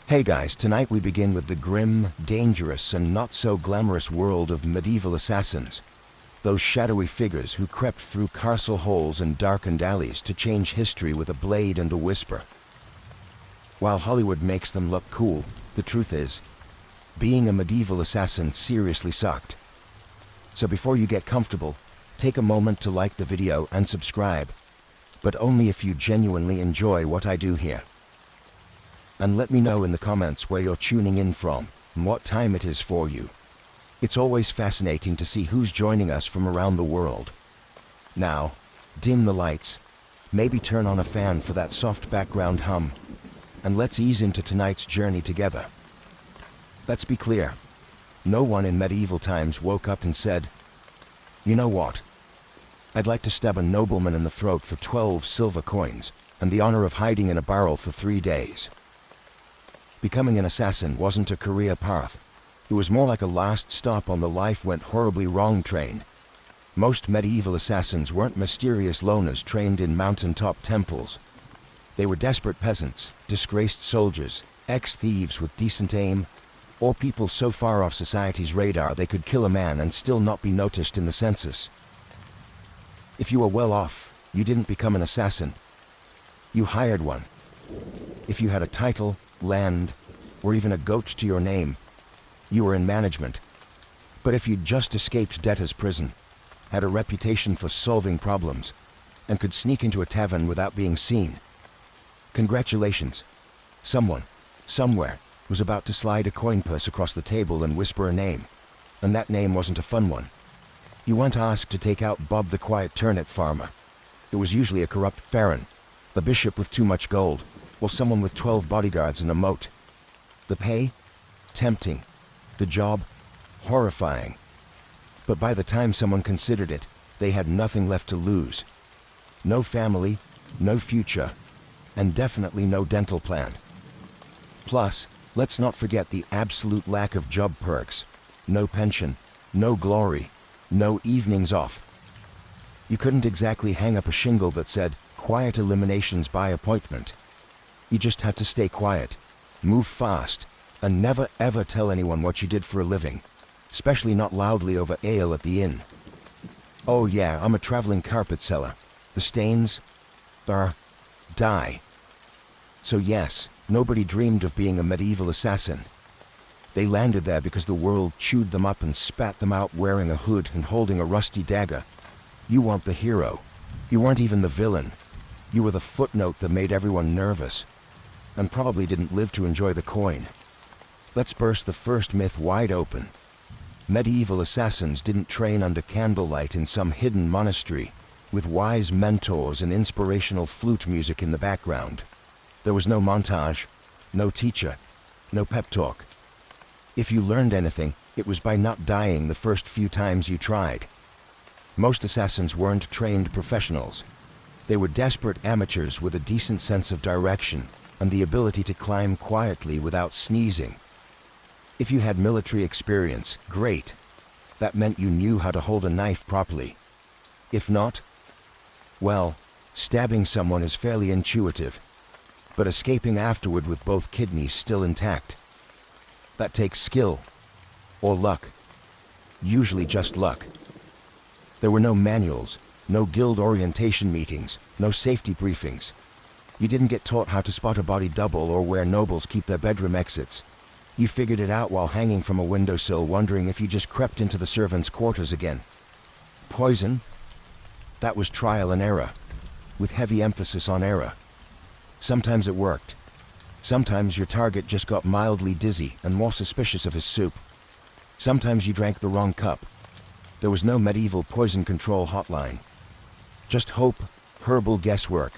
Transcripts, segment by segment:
Hey guys, tonight we begin with the grim, dangerous, and not-so-glamorous world of medieval assassins. Those shadowy figures who crept through castle halls and darkened alleys to change history with a blade and a whisper. While Hollywood makes them look cool, the truth is, being a medieval assassin seriously sucked. So before you get comfortable, take a moment to like the video and subscribe, but only if you genuinely enjoy what I do here. And let me know in the comments where you're tuning in from and what time it is for you. It's always fascinating to see who's joining us from around the world. Now, dim the lights, maybe turn on a fan for that soft background hum, and let's ease into tonight's journey together. Let's be clear, no one in medieval times woke up and said, "You know what? I'd like to stab a nobleman in the throat for 12 silver coins and the honor of hiding in a barrel for 3 days." Becoming an assassin wasn't a career path. It was more like a last stop on the life went horribly wrong train. Most medieval assassins weren't mysterious loners trained in mountaintop temples. They were desperate peasants, disgraced soldiers, ex-thieves with decent aim, or people so far off society's radar they could kill a man and still not be noticed in the census. If you were well off, you didn't become an assassin. You hired one. If you had a title, land, or even a goat to your name, you were in management. But if you'd just escaped debtor's prison, had a reputation for solving problems, and could sneak into a tavern without being seen, congratulations. Someone, somewhere, was about to slide a coin purse across the table and whisper a name, and that name wasn't a fun one. You weren't asked to take out Bob the quiet turnip farmer. It was usually a corrupt baron, the bishop with too much gold, or someone with 12 bodyguards and a moat. The pay? Tempting. The job? Horrifying. But by the time someone considered it, they had nothing left to lose. No family, no future, and definitely no dental plan. Plus, let's not forget the absolute lack of job perks. No pension, no glory, no evenings off. You couldn't exactly hang up a shingle that said, "Quiet eliminations by appointment." You just had to stay quiet, move fast, and never ever tell anyone what you did for a living, especially not loudly over ale at the inn. "Oh yeah, I'm a traveling carpet seller. The stains, die." So yes, nobody dreamed of being a medieval assassin. They landed there because the world chewed them up and spat them out wearing a hood and holding a rusty dagger. You weren't the hero. You weren't even the villain. You were the footnote that made everyone nervous, and probably didn't live to enjoy the coin. Let's burst the first myth wide open. Medieval assassins didn't train under candlelight in some hidden monastery, with wise mentors and inspirational flute music in the background. There was no montage, no teacher, no pep talk. If you learned anything, it was by not dying the first few times you tried. Most assassins weren't trained professionals. They were desperate amateurs with a decent sense of direction and the ability to climb quietly without sneezing. If you had military experience, great. That meant you knew how to hold a knife properly. If not, well, stabbing someone is fairly intuitive, but escaping afterward with both kidneys still intact, that takes skill, or luck. Usually just luck. There were no manuals, no guild orientation meetings, no safety briefings. You didn't get taught how to spot a body double or where nobles keep their bedroom exits. You figured it out while hanging from a windowsill, wondering if you just crept into the servants' quarters again. Poison? That was trial and error, with heavy emphasis on error. Sometimes it worked. Sometimes your target just got mildly dizzy and more suspicious of his soup. Sometimes you drank the wrong cup. There was no medieval poison control hotline. Just hope, herbal guesswork,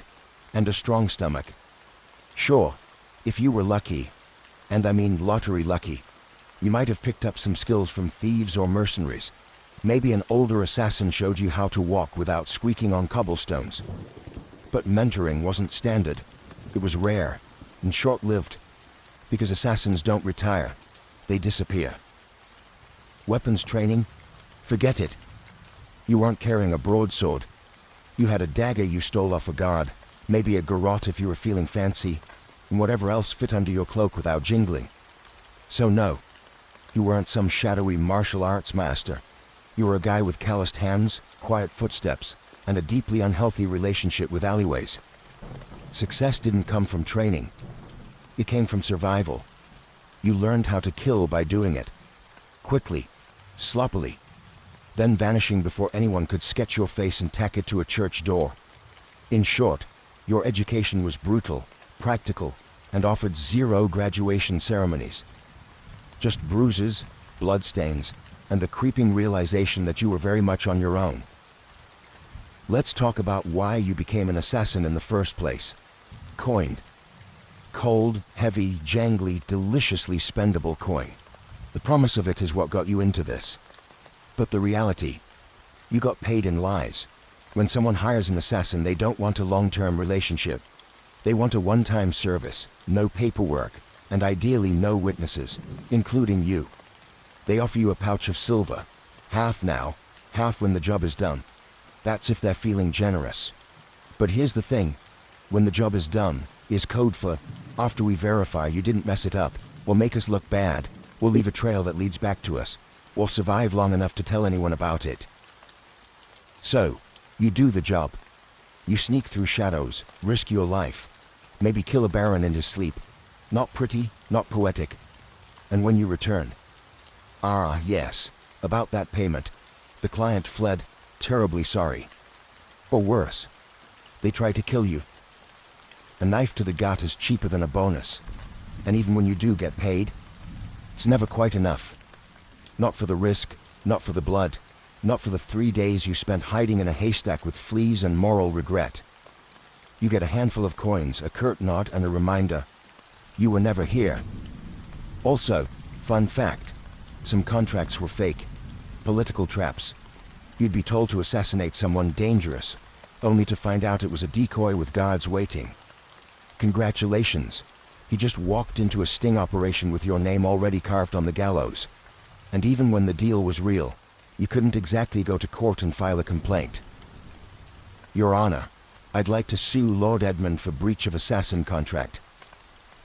and a strong stomach. Sure, if you were lucky, and I mean lottery lucky, you might have picked up some skills from thieves or mercenaries. Maybe an older assassin showed you how to walk without squeaking on cobblestones. But mentoring wasn't standard. It was rare and short-lived, because assassins don't retire, they disappear. Weapons training? Forget it. You weren't carrying a broadsword. You had a dagger you stole off a guard, maybe a garrote if you were feeling fancy, and whatever else fit under your cloak without jingling. So no, you weren't some shadowy martial arts master. You were a guy with calloused hands, quiet footsteps, and a deeply unhealthy relationship with alleyways. Success didn't come from training. It came from survival. You learned how to kill by doing it. Quickly, sloppily, then vanishing before anyone could sketch your face and tack it to a church door. In short, your education was brutal, practical, and offered zero graduation ceremonies. Just bruises, bloodstains, and the creeping realization that you were very much on your own. Let's talk about why you became an assassin in the first place. Coined. Cold, heavy, jangly, deliciously spendable coin. The promise of it is what got you into this. But the reality, you got paid in lies. When someone hires an assassin, they don't want a long-term relationship. They want a one-time service, no paperwork, and ideally no witnesses, including you. They offer you a pouch of silver, half now, half when the job is done. That's if they're feeling generous. But here's the thing, when the job is done, is code for, after we verify you didn't mess it up, or make us look bad, we'll leave a trail that leads back to us, or survive long enough to tell anyone about it. So, you do the job. You sneak through shadows, risk your life, maybe kill a baron in his sleep. Not pretty, not poetic. And when you return, yes, about that payment, the client fled, terribly sorry. Or worse, they tried to kill you. A knife to the gut is cheaper than a bonus, and even when you do get paid, it's never quite enough. Not for the risk, not for the blood, not for the 3 days you spent hiding in a haystack with fleas and moral regret. You get a handful of coins, a curt nod, and a reminder, you were never here. Also, fun fact, some contracts were fake, political traps. You'd be told to assassinate someone dangerous, only to find out it was a decoy with guards waiting. Congratulations, he just walked into a sting operation with your name already carved on the gallows. And even when the deal was real, you couldn't exactly go to court and file a complaint. Your Honor, I'd like to sue Lord Edmund for breach of assassin contract.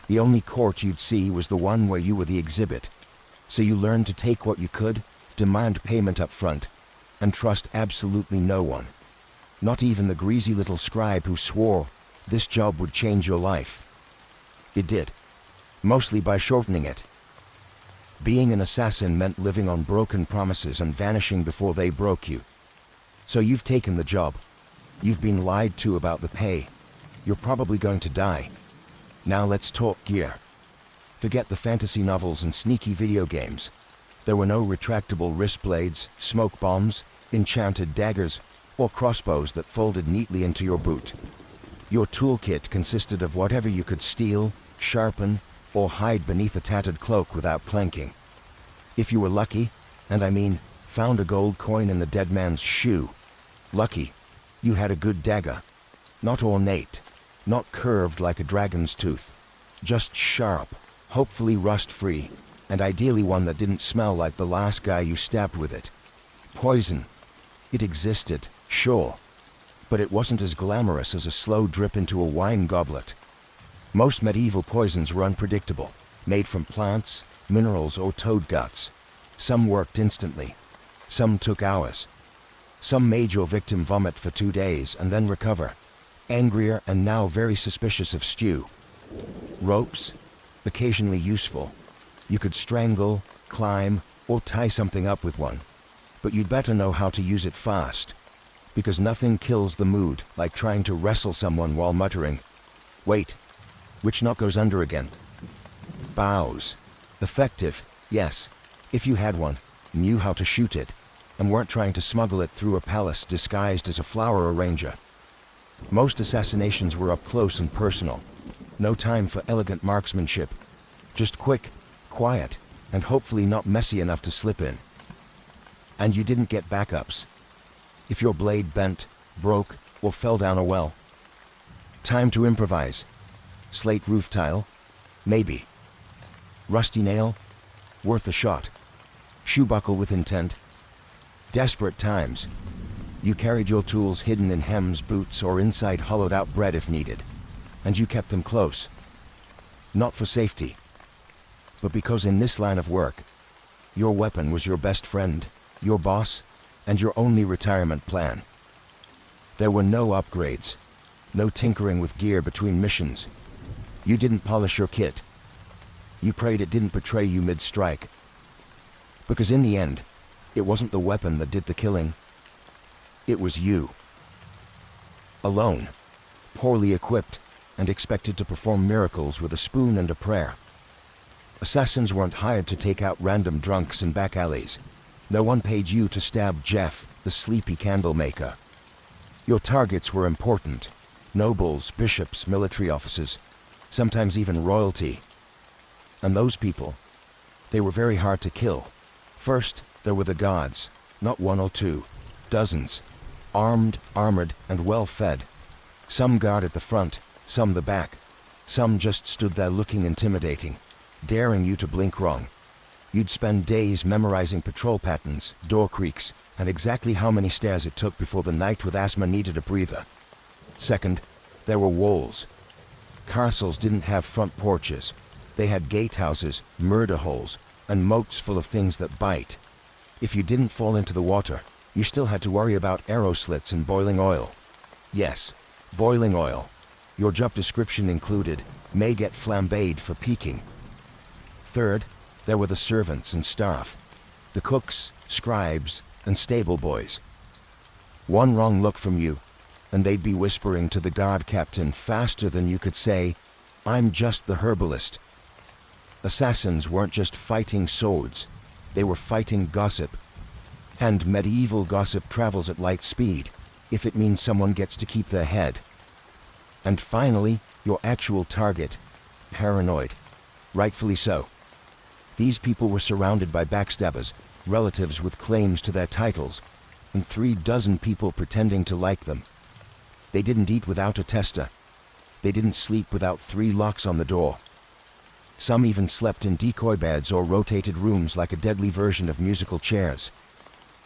The only court you'd see was the one where you were the exhibit, so you learned to take what you could, demand payment up front, and trust absolutely no one. Not even the greasy little scribe who swore this job would change your life. It did, mostly by shortening it. Being an assassin meant living on broken promises and vanishing before they broke you. So you've taken the job. You've been lied to about the pay. You're probably going to die. Now let's talk gear. Forget the fantasy novels and sneaky video games. There were no retractable wrist blades, smoke bombs, enchanted daggers, or crossbows that folded neatly into your boot. Your toolkit consisted of whatever you could steal, sharpen, or hide beneath a tattered cloak without clanking. If you were lucky, and I mean found a gold coin in the dead man's shoe, lucky, you had a good dagger. Not ornate, not curved like a dragon's tooth, just sharp, hopefully rust-free, and ideally one that didn't smell like the last guy you stabbed with it. Poison. It existed, sure, but it wasn't as glamorous as a slow drip into a wine goblet. Most medieval poisons were unpredictable, made from plants, minerals, or toad guts. Some worked instantly. Some took hours. Some made your victim vomit for 2 days and then recover, angrier and now very suspicious of stew. Ropes, occasionally useful. You could strangle, climb, or tie something up with one. But you'd better know how to use it fast, because nothing kills the mood like trying to wrestle someone while muttering, "Wait, which knot goes under again?" Bows. Effective, yes, if you had one, knew how to shoot it, and weren't trying to smuggle it through a palace disguised as a flower arranger. Most assassinations were up close and personal. No time for elegant marksmanship. Just quick, quiet, and hopefully not messy enough to slip in. And you didn't get backups. If your blade bent, broke, or fell down a well. Time to improvise. Slate roof tile? Maybe. Rusty nail? Worth a shot. Shoe buckle with intent? Desperate times. You carried your tools hidden in hems, boots, or inside hollowed-out bread if needed, and you kept them close. not for safety, but because in this line of work, your weapon was your best friend, your boss, and your only retirement plan. There were no upgrades, no tinkering with gear between missions. You didn't polish your kit. You prayed it didn't betray you mid-strike. Because in the end, it wasn't the weapon that did the killing. It was you. Alone, poorly equipped, and expected to perform miracles with a spoon and a prayer. Assassins weren't hired to take out random drunks in back alleys. No one paid you to stab Jeff, the sleepy candle maker. Your targets were important. Nobles, bishops, military officers, sometimes even royalty. And those people, they were very hard to kill. First, there were the guards, not one or two, dozens, armed, armored, and well-fed. Some guarded the front, some the back. Some just stood there looking intimidating, daring you to blink wrong. You'd spend days memorizing patrol patterns, door creaks, and exactly how many stairs it took before the knight with asthma needed a breather. Second, there were walls. Castles didn't have front porches. They had gatehouses, murder holes, and moats full of things that bite. If you didn't fall into the water, you still had to worry about arrow slits and boiling oil. Yes, boiling oil. Your job description included, may get flambéed for peeking. Third, there were the servants and staff, the cooks, scribes, and stable boys. One wrong look from you, and they'd be whispering to the guard captain faster than you could say, "I'm just the herbalist." Assassins weren't just fighting swords, they were fighting gossip. And medieval gossip travels at light speed, if it means someone gets to keep their head. And finally, your actual target, paranoid. Rightfully so. These people were surrounded by backstabbers, relatives with claims to their titles, and 36 people pretending to like them. They didn't eat without a tester. They didn't sleep without 3 locks on the door. Some even slept in decoy beds or rotated rooms like a deadly version of musical chairs.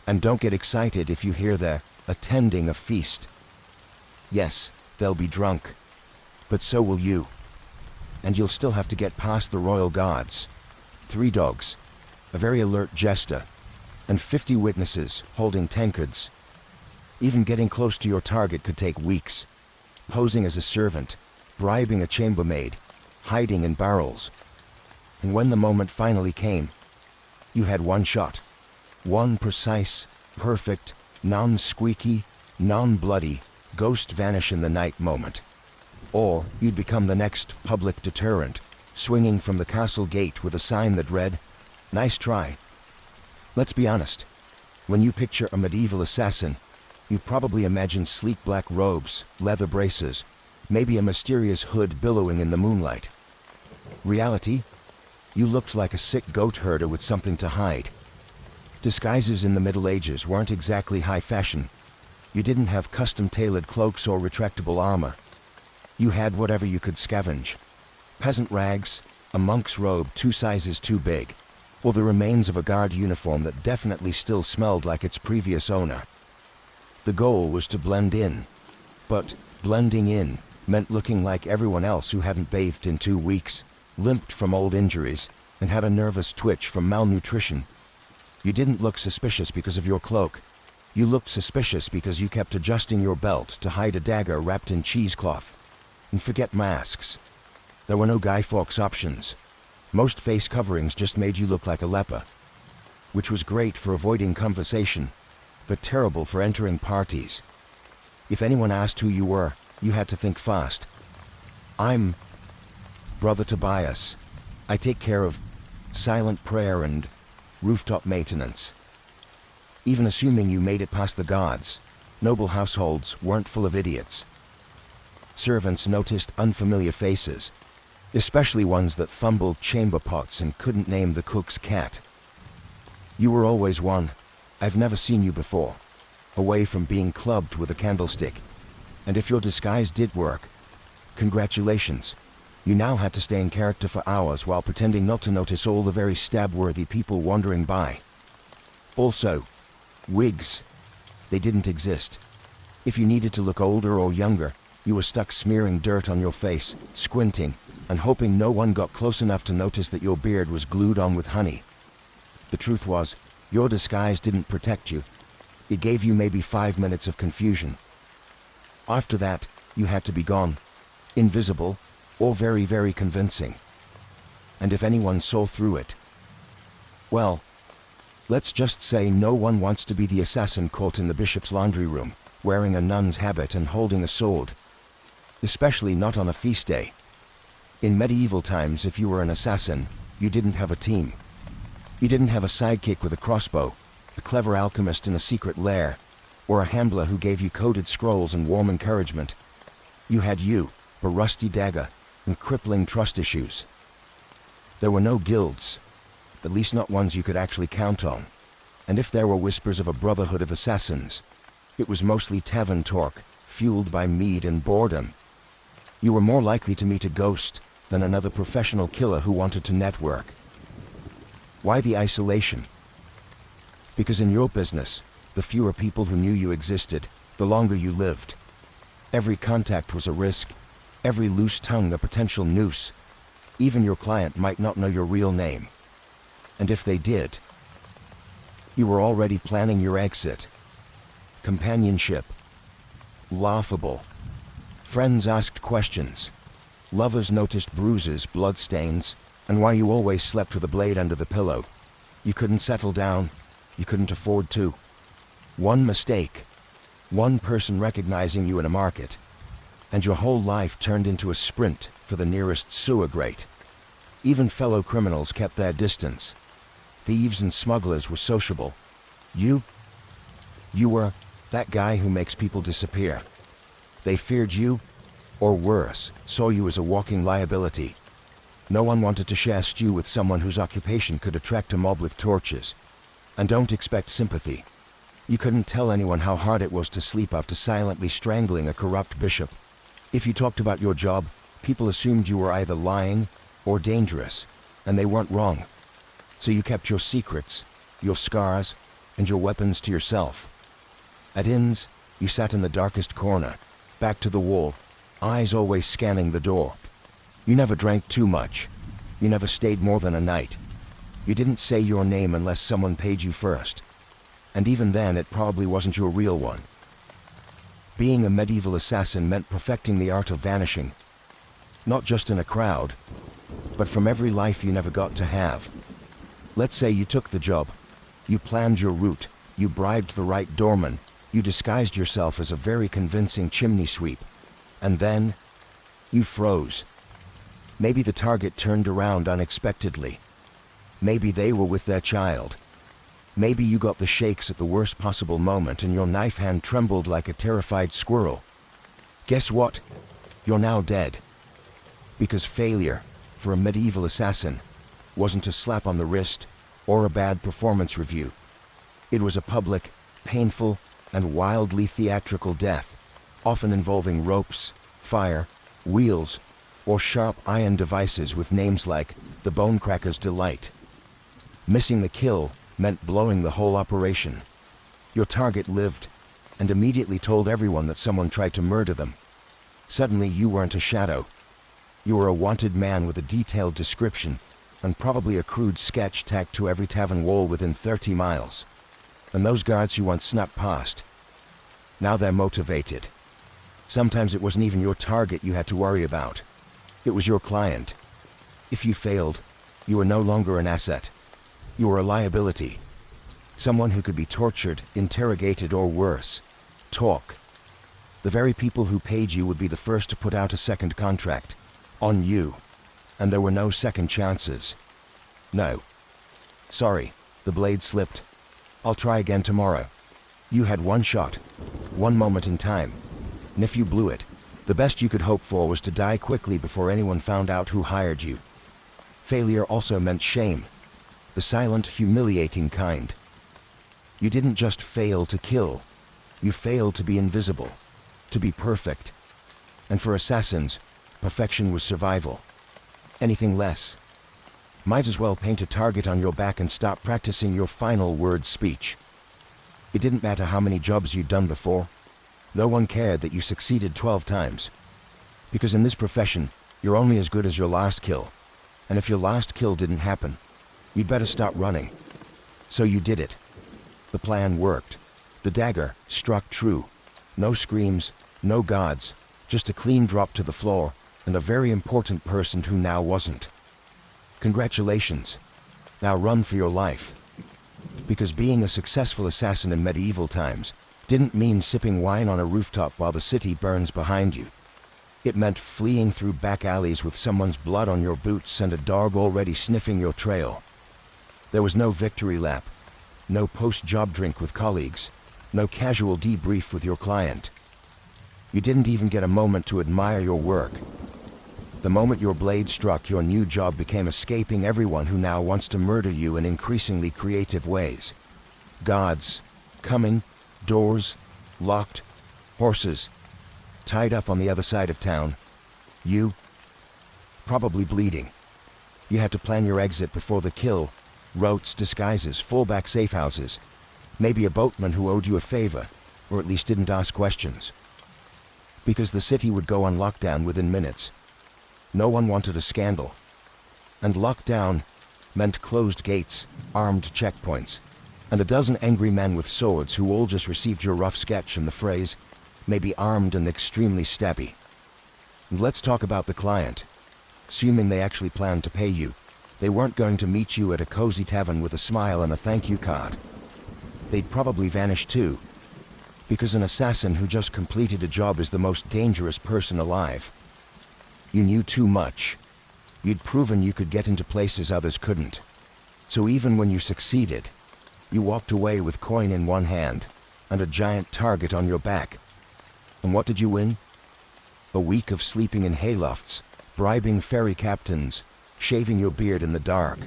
And don't get excited if you hear they're attending a feast. Yes, they'll be drunk, but so will you. And you'll still have to get past the royal guards. 3 dogs, a very alert jester, and 50 witnesses holding tankards. Even getting close to your target could take weeks. Posing as a servant, bribing a chambermaid, hiding in barrels. And when the moment finally came, you had one shot. One precise, perfect, non-squeaky, non-bloody, ghost vanish in the night moment. Or you'd become the next public deterrent, swinging from the castle gate with a sign that read, "Nice try." Let's be honest. When you picture a medieval assassin, you probably imagine sleek black robes, leather braces, maybe a mysterious hood billowing in the moonlight. Reality? You looked like a sick goat herder with something to hide. Disguises in the Middle Ages weren't exactly high fashion. You didn't have custom-tailored cloaks or retractable armor. You had whatever you could scavenge. Peasant rags, a monk's robe 2 sizes too big, or the remains of a guard uniform that definitely still smelled like its previous owner. The goal was to blend in, but blending in meant looking like everyone else who hadn't bathed in 2 weeks, limped from old injuries, and had a nervous twitch from malnutrition. You didn't look suspicious because of your cloak. You looked suspicious because you kept adjusting your belt to hide a dagger wrapped in cheesecloth. And forget masks. There were no Guy Fawkes options. Most face coverings just made you look like a leper, which was great for avoiding conversation, but terrible for entering parties. If anyone asked who you were, you had to think fast. "I'm Brother Tobias. I take care of silent prayer and rooftop maintenance." Even assuming you made it past the guards, noble households weren't full of idiots. Servants noticed unfamiliar faces, especially ones that fumbled chamber pots and couldn't name the cook's cat. You were always one, "I've never seen you before," away from being clubbed with a candlestick. And if your disguise did work, congratulations. You now had to stay in character for hours while pretending not to notice all the very stab-worthy people wandering by. Also, wigs. They didn't exist. If you needed to look older or younger, you were stuck smearing dirt on your face, squinting, and hoping no one got close enough to notice that your beard was glued on with honey. The truth was, your disguise didn't protect you. It gave you maybe 5 minutes of confusion. After that, you had to be gone, invisible, or very, very convincing. And if anyone saw through it, well, let's just say no one wants to be the assassin caught in the bishop's laundry room, wearing a nun's habit and holding a sword. Especially not on a feast day. In medieval times, if you were an assassin, you didn't have a team. You didn't have a sidekick with a crossbow, a clever alchemist in a secret lair, or a Hambler who gave you coded scrolls and warm encouragement. You had you, a rusty dagger, and crippling trust issues. There were no guilds, at least not ones you could actually count on. And if there were whispers of a brotherhood of assassins, it was mostly tavern talk, fueled by mead and boredom. You were more likely to meet a ghost than another professional killer who wanted to network. Why the isolation? Because in your business, the fewer people who knew you existed, the longer you lived. Every contact was a risk, every loose tongue a potential noose. Even your client might not know your real name. And if they did, you were already planning your exit. Companionship. Laughable. Friends asked questions. Lovers noticed bruises, bloodstains, and why you always slept with a blade under the pillow. You couldn't settle down. You couldn't afford to. One mistake, one person recognizing you in a market, and your whole life turned into a sprint for the nearest sewer grate. Even fellow criminals kept their distance. Thieves and smugglers were sociable. You were that guy who makes people disappear. They feared you, or worse, saw you as a walking liability. No one wanted to share stew with someone whose occupation could attract a mob with torches. And don't expect sympathy. You couldn't tell anyone how hard it was to sleep after silently strangling a corrupt bishop. If you talked about your job, people assumed you were either lying or dangerous, and they weren't wrong. So you kept your secrets, your scars, and your weapons to yourself. At inns, you sat in the darkest corner, back to the wall, eyes always scanning the door. You never drank too much. You never stayed more than a night. You didn't say your name unless someone paid you first. And even then, it probably wasn't your real one. Being a medieval assassin meant perfecting the art of vanishing. Not just in a crowd, but from every life you never got to have. Let's say you took the job. You planned your route. You bribed the right doorman. You disguised yourself as a very convincing chimney sweep. And then, you froze. Maybe the target turned around unexpectedly. Maybe they were with their child. Maybe you got the shakes at the worst possible moment and your knife hand trembled like a terrified squirrel. Guess what? You're now dead. Because failure, for a medieval assassin, wasn't a slap on the wrist or a bad performance review. It was a public, painful, and wildly theatrical death, often involving ropes, fire, wheels, or sharp iron devices with names like the Bonecracker's Delight. Missing the kill meant blowing the whole operation. Your target lived, and immediately told everyone that someone tried to murder them. Suddenly you weren't a shadow. You were a wanted man with a detailed description, and probably a crude sketch tacked to every tavern wall within 30 miles. And those guards you once snuck past, now they're motivated. Sometimes it wasn't even your target you had to worry about. It was your client. If you failed, you were no longer an asset. You were a liability. Someone who could be tortured, interrogated, or worse. Talk. The very people who paid you would be the first to put out a second contract. On you. And there were no second chances. No. Sorry, the blade slipped. I'll try again tomorrow. You had one shot. One moment in time. And if you blew it, the best you could hope for was to die quickly before anyone found out who hired you. Failure also meant shame. The silent, humiliating kind. You didn't just fail to kill. You failed to be invisible. To be perfect. And for assassins, perfection was survival. Anything less. Might as well paint a target on your back and stop practicing your final word speech. It didn't matter how many jobs you'd done before. No one cared that you succeeded 12 times. Because in this profession, You're only as good as your last kill. And if your last kill didn't happen, you'd better start running. So you did it. The plan worked. The dagger struck true. No screams, no gods, just a clean drop to the floor, and a very important person who now wasn't. Congratulations. Now run for your life. Because being a successful assassin in medieval times didn't mean sipping wine on a rooftop while the city burns behind you. It meant fleeing through back alleys with someone's blood on your boots and a dog already sniffing your trail. There was no victory lap, no post-job drink with colleagues, no casual debrief with your client. You didn't even get a moment to admire your work. The moment your blade struck, your new job became escaping everyone who now wants to murder you in increasingly creative ways. Gods, coming, doors, locked, horses, tied up on the other side of town. You, probably bleeding. You had to plan your exit before the kill, routes, disguises, fallback safe houses, maybe a boatman who owed you a favor, or at least didn't ask questions. Because the city would go on lockdown within minutes. No one wanted a scandal. And lockdown meant closed gates, armed checkpoints, and a dozen angry men with swords who all just received your rough sketch and the phrase, maybe armed and extremely stabby. And let's talk about the client. Assuming they actually planned to pay you, they weren't going to meet you at a cozy tavern with a smile and a thank you card. They'd probably vanish too, because an assassin who just completed a job is the most dangerous person alive. You knew too much. You'd proven you could get into places others couldn't. So even when you succeeded, you walked away with coin in one hand and a giant target on your back. And what did you win? A week of sleeping in haylofts, bribing ferry captains, shaving your beard in the dark,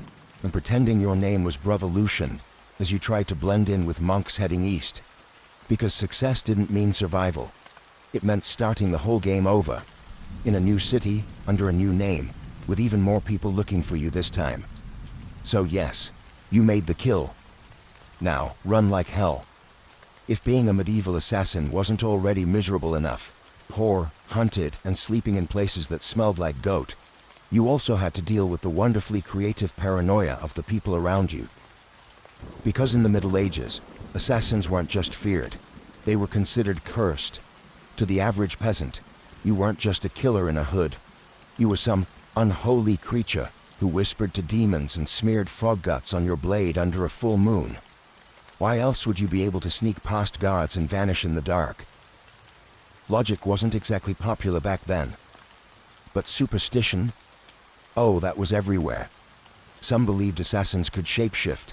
and pretending your name was Brevolution as you tried to blend in with monks heading east. Because success didn't mean survival. It meant starting the whole game over, in a new city, under a new name, with even more people looking for you this time. So yes, you made the kill. Now, run like hell. If being a medieval assassin wasn't already miserable enough, poor, hunted, and sleeping in places that smelled like goat, you also had to deal with the wonderfully creative paranoia of the people around you. Because in the Middle Ages, assassins weren't just feared, they were considered cursed. To the average peasant, you weren't just a killer in a hood. You were some unholy creature who whispered to demons and smeared frog guts on your blade under a full moon. Why else would you be able to sneak past guards and vanish in the dark? Logic wasn't exactly popular back then. But superstition? Oh, that was everywhere. Some believed assassins could shapeshift.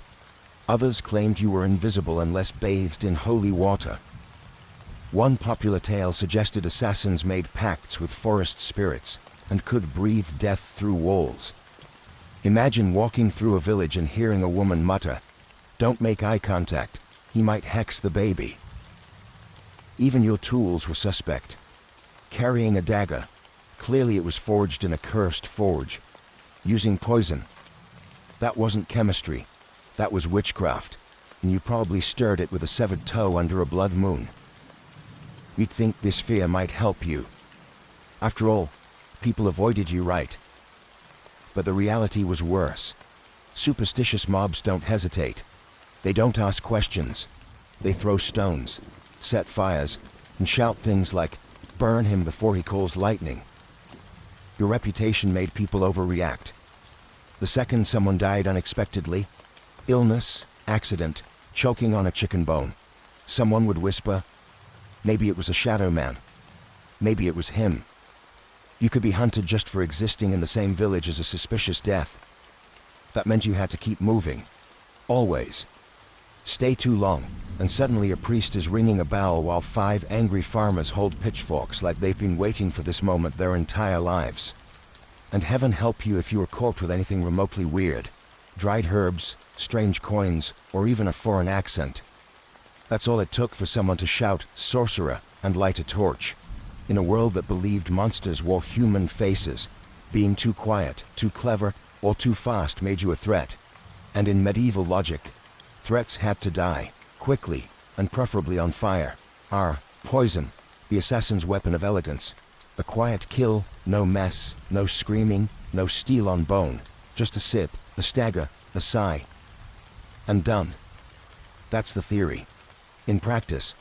Others claimed you were invisible unless bathed in holy water. One popular tale suggested assassins made pacts with forest spirits and could breathe death through walls. Imagine walking through a village and hearing a woman mutter, "Don't make eye contact, he might hex the baby." Even your tools were suspect. Carrying a dagger, clearly it was forged in a cursed forge. Using poison, that wasn't chemistry, that was witchcraft, and you probably stirred it with a severed toe under a blood moon. You'd think this fear might help you. After all, people avoided you, right? But the reality was worse. Superstitious mobs don't hesitate. They don't ask questions. They throw stones, set fires, and shout things like, "Burn him before he calls lightning." Your reputation made people overreact. The second someone died unexpectedly, illness, accident, choking on a chicken bone, someone would whisper, maybe it was a shadow man. Maybe it was him. You could be hunted just for existing in the same village as a suspicious death. That meant you had to keep moving. Always. Stay too long, and suddenly a priest is ringing a bell while 5 angry farmers hold pitchforks like they've been waiting for this moment their entire lives. And heaven help you if you were caught with anything remotely weird. Dried herbs, strange coins, or even a foreign accent. That's all it took for someone to shout, "Sorcerer," and light a torch. In a world that believed monsters wore human faces, being too quiet, too clever, or too fast made you a threat. And in medieval logic, threats had to die, quickly, and preferably on fire. Poison, the assassin's weapon of elegance. A quiet kill, No mess, no screaming, no steel on bone. Just a sip, a stagger, a sigh. And done. That's the theory. In practice,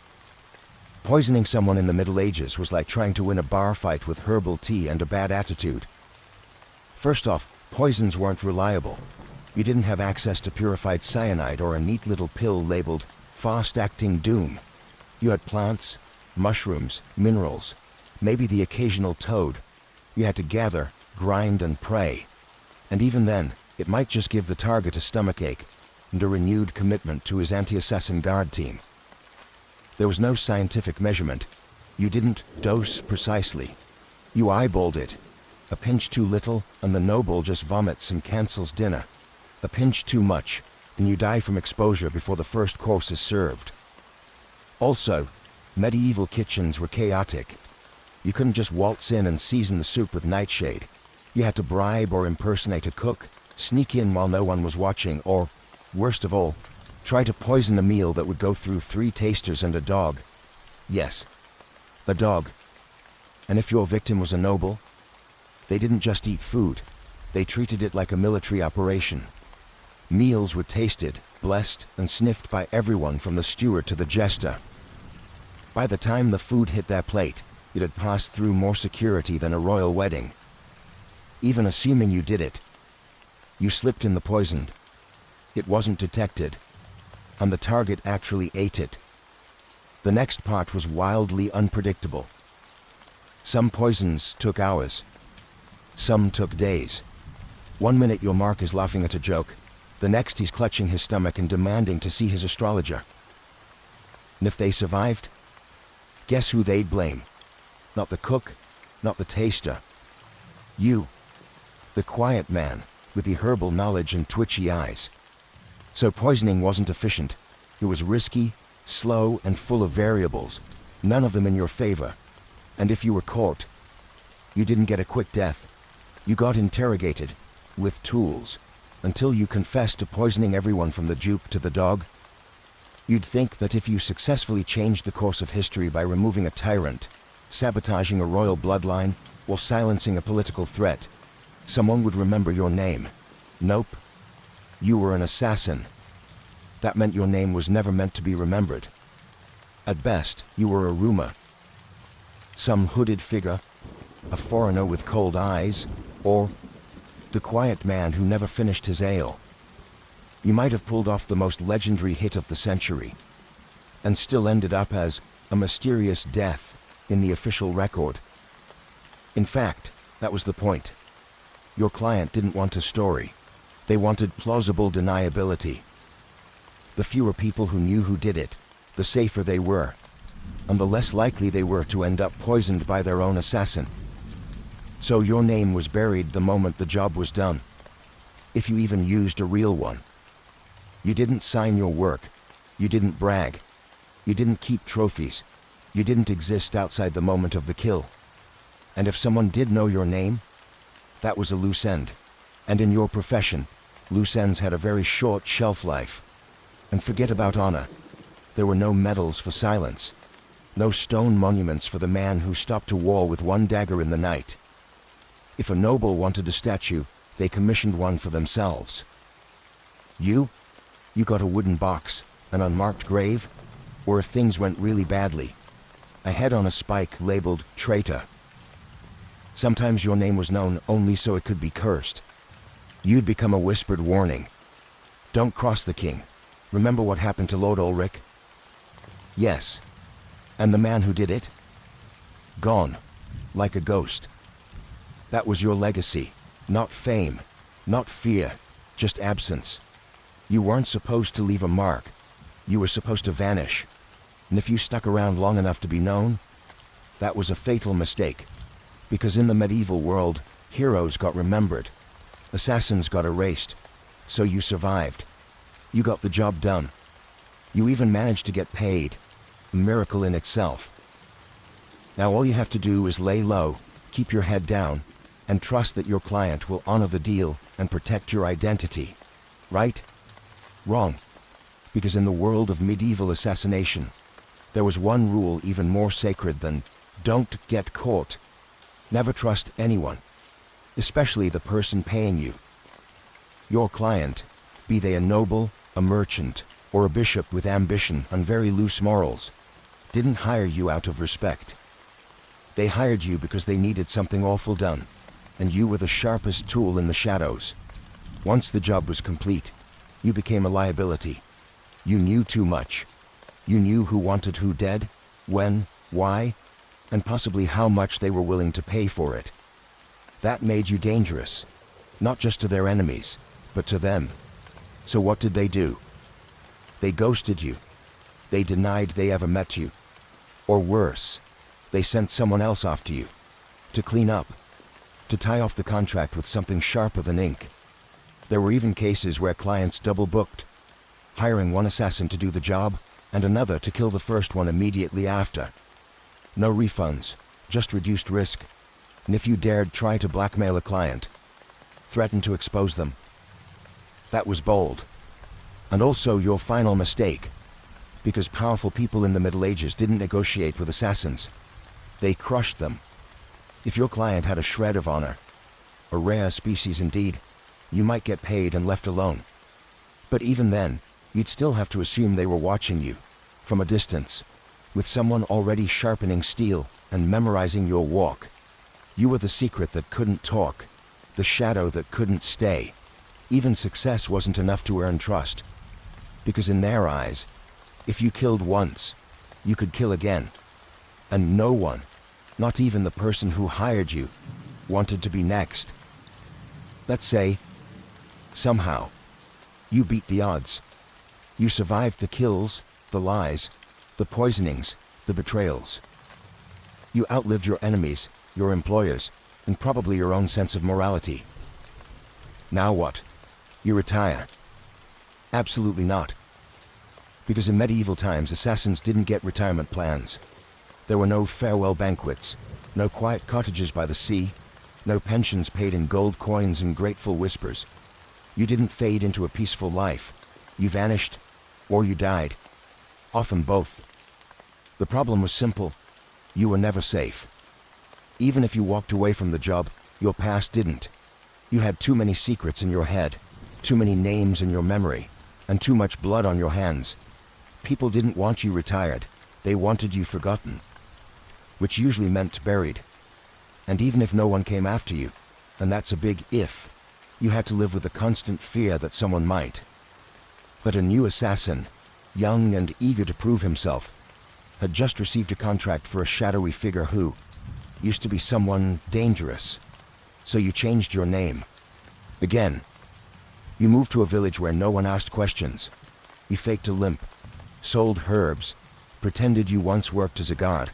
poisoning someone in the Middle Ages was like trying to win a bar fight with herbal tea and a bad attitude. First off, poisons weren't reliable. You didn't have access to purified cyanide or a neat little pill labeled fast-acting doom. You had plants, mushrooms, minerals, maybe the occasional toad. You had to gather, grind, and pray. And even then, it might just give the target a stomachache and a renewed commitment to his anti-assassin guard team. There was no scientific measurement. You didn't dose precisely. You eyeballed it. A pinch too little, and the noble just vomits and cancels dinner. A pinch too much, and you die from exposure before the first course is served. Also, medieval kitchens were chaotic. You couldn't just waltz in and season the soup with nightshade. You had to bribe or impersonate a cook, sneak in while no one was watching, or, worst of all, try to poison a meal that would go through 3 tasters and a dog. Yes, a dog. And if your victim was a noble, they didn't just eat food, they treated it like a military operation. Meals were tasted, blessed, and sniffed by everyone from the steward to the jester. By the time the food hit their plate, it had passed through more security than a royal wedding. Even assuming you did it, you slipped in the poison. It wasn't detected, and the target actually ate it. The next part was wildly unpredictable. Some poisons took hours. Some took days. 1 minute your mark is laughing at a joke. The next he's clutching his stomach and demanding to see his astrologer. And if they survived, guess who they'd blame? Not the cook, not the taster. You, the quiet man with the herbal knowledge and twitchy eyes. So poisoning wasn't efficient. It was risky, slow, and full of variables, none of them in your favor. And if you were caught, you didn't get a quick death. You got interrogated, with tools, until you confessed to poisoning everyone from the duke to the dog. You'd think that if you successfully changed the course of history by removing a tyrant, sabotaging a royal bloodline, or silencing a political threat, someone would remember your name. Nope. You were an assassin. That meant your name was never meant to be remembered. At best, you were a rumor. Some hooded figure, a foreigner with cold eyes, or the quiet man who never finished his ale. You might have pulled off the most legendary hit of the century, and still ended up as a mysterious death in the official record. In fact, that was the point. Your client didn't want a story. They wanted plausible deniability. The fewer people who knew who did it, the safer they were, and the less likely they were to end up poisoned by their own assassin. So your name was buried the moment the job was done, if you even used a real one. You didn't sign your work. You didn't brag. You didn't keep trophies. You didn't exist outside the moment of the kill. And if someone did know your name, that was a loose end. And in your profession, loose ends had a very short shelf life. And forget about honor. There were no medals for silence. No stone monuments for the man who stopped a war with one dagger in the night. If a noble wanted a statue, they commissioned one for themselves. You got a wooden box, an unmarked grave, or if things went really badly, a head on a spike labeled traitor. Sometimes your name was known only so it could be cursed. You'd become a whispered warning. Don't cross the king. Remember what happened to Lord Ulrich? Yes. And the man who did it? Gone. Like a ghost. That was your legacy. Not fame. Not fear. Just absence. You weren't supposed to leave a mark. You were supposed to vanish. And if you stuck around long enough to be known, that was a fatal mistake. Because in the medieval world, heroes got remembered. Assassins got erased. So you survived. You got the job done. You even managed to get paid. A miracle in itself. Now all you have to do is lay low, keep your head down, and trust that your client will honor the deal and protect your identity. Right? Wrong. Because in the world of medieval assassination, there was one rule even more sacred than don't get caught. Never trust anyone, especially the person paying you. Your client, be they a noble, a merchant, or a bishop with ambition and very loose morals, didn't hire you out of respect. They hired you because they needed something awful done, and you were the sharpest tool in the shadows. Once the job was complete, you became a liability. You knew too much. You knew who wanted who dead, when, why, and possibly how much they were willing to pay for it. That made you dangerous, not just to their enemies, but to them. So what did they do? They ghosted you. They denied they ever met you. Or worse, they sent someone else after you, to clean up, to tie off the contract with something sharper than ink. There were even cases where clients double-booked, hiring one assassin to do the job and another to kill the first one immediately after. No refunds, just reduced risk. And if you dared try to blackmail a client, threaten to expose them, that was bold. And also your final mistake, because powerful people in the Middle Ages didn't negotiate with assassins. They crushed them. If your client had a shred of honor, a rare species indeed, you might get paid and left alone. But even then, you'd still have to assume they were watching you, from a distance, with someone already sharpening steel and memorizing your walk. You were the secret that couldn't talk, the shadow that couldn't stay. Even success wasn't enough to earn trust, because in their eyes, if you killed once, you could kill again. And no one, not even the person who hired you, wanted to be next. Let's say, somehow, you beat the odds. You survived the kills, the lies, the poisonings, the betrayals. You outlived your enemies, your employers, and probably your own sense of morality. Now what? You retire? Absolutely not. Because in medieval times, assassins didn't get retirement plans. There were no farewell banquets, no quiet cottages by the sea, no pensions paid in gold coins and grateful whispers. You didn't fade into a peaceful life. You vanished, or you died. Often both. The problem was simple. You were never safe. Even if you walked away from the job, your past didn't. You had too many secrets in your head, too many names in your memory, and too much blood on your hands. People didn't want you retired. They wanted you forgotten, which usually meant buried. And even if no one came after you, and that's a big if, you had to live with the constant fear that someone might. But a new assassin, young and eager to prove himself, had just received a contract for a shadowy figure who used to be someone dangerous. So you changed your name. Again. You moved to a village where no one asked questions. You faked a limp, sold herbs, pretended you once worked as a guard.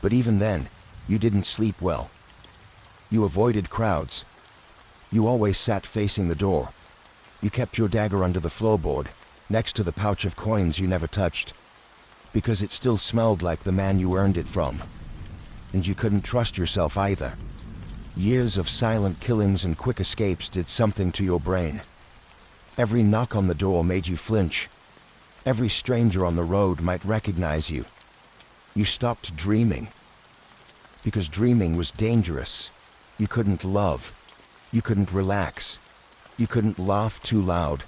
But even then, you didn't sleep well. You avoided crowds. You always sat facing the door. You kept your dagger under the floorboard, next to the pouch of coins you never touched, because it still smelled like the man you earned it from. And you couldn't trust yourself either. Years of silent killings and quick escapes did something to your brain. Every knock on the door made you flinch. Every stranger on the road might recognize you. You stopped dreaming. Because dreaming was dangerous. You couldn't love. You couldn't relax. You couldn't laugh too loud.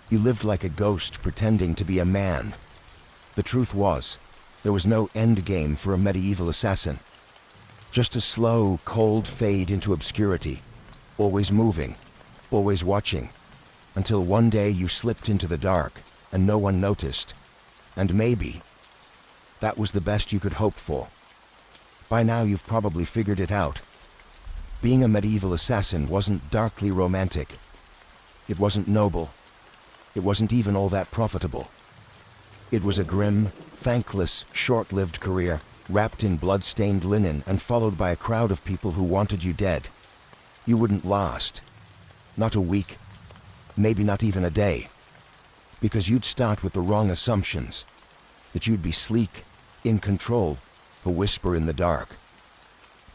You lived like a ghost pretending to be a man. The truth was, there was no end game for a medieval assassin. Just a slow, cold fade into obscurity, always moving, always watching, until one day you slipped into the dark and no one noticed. And maybe that was the best you could hope for. By now you've probably figured it out. Being a medieval assassin wasn't darkly romantic. It wasn't noble. It wasn't even all that profitable. It was a grim, thankless, short-lived career, wrapped in blood-stained linen and followed by a crowd of people who wanted you dead. You wouldn't last. Not a week. Maybe not even a day. Because you'd start with the wrong assumptions. That you'd be sleek, in control, a whisper in the dark.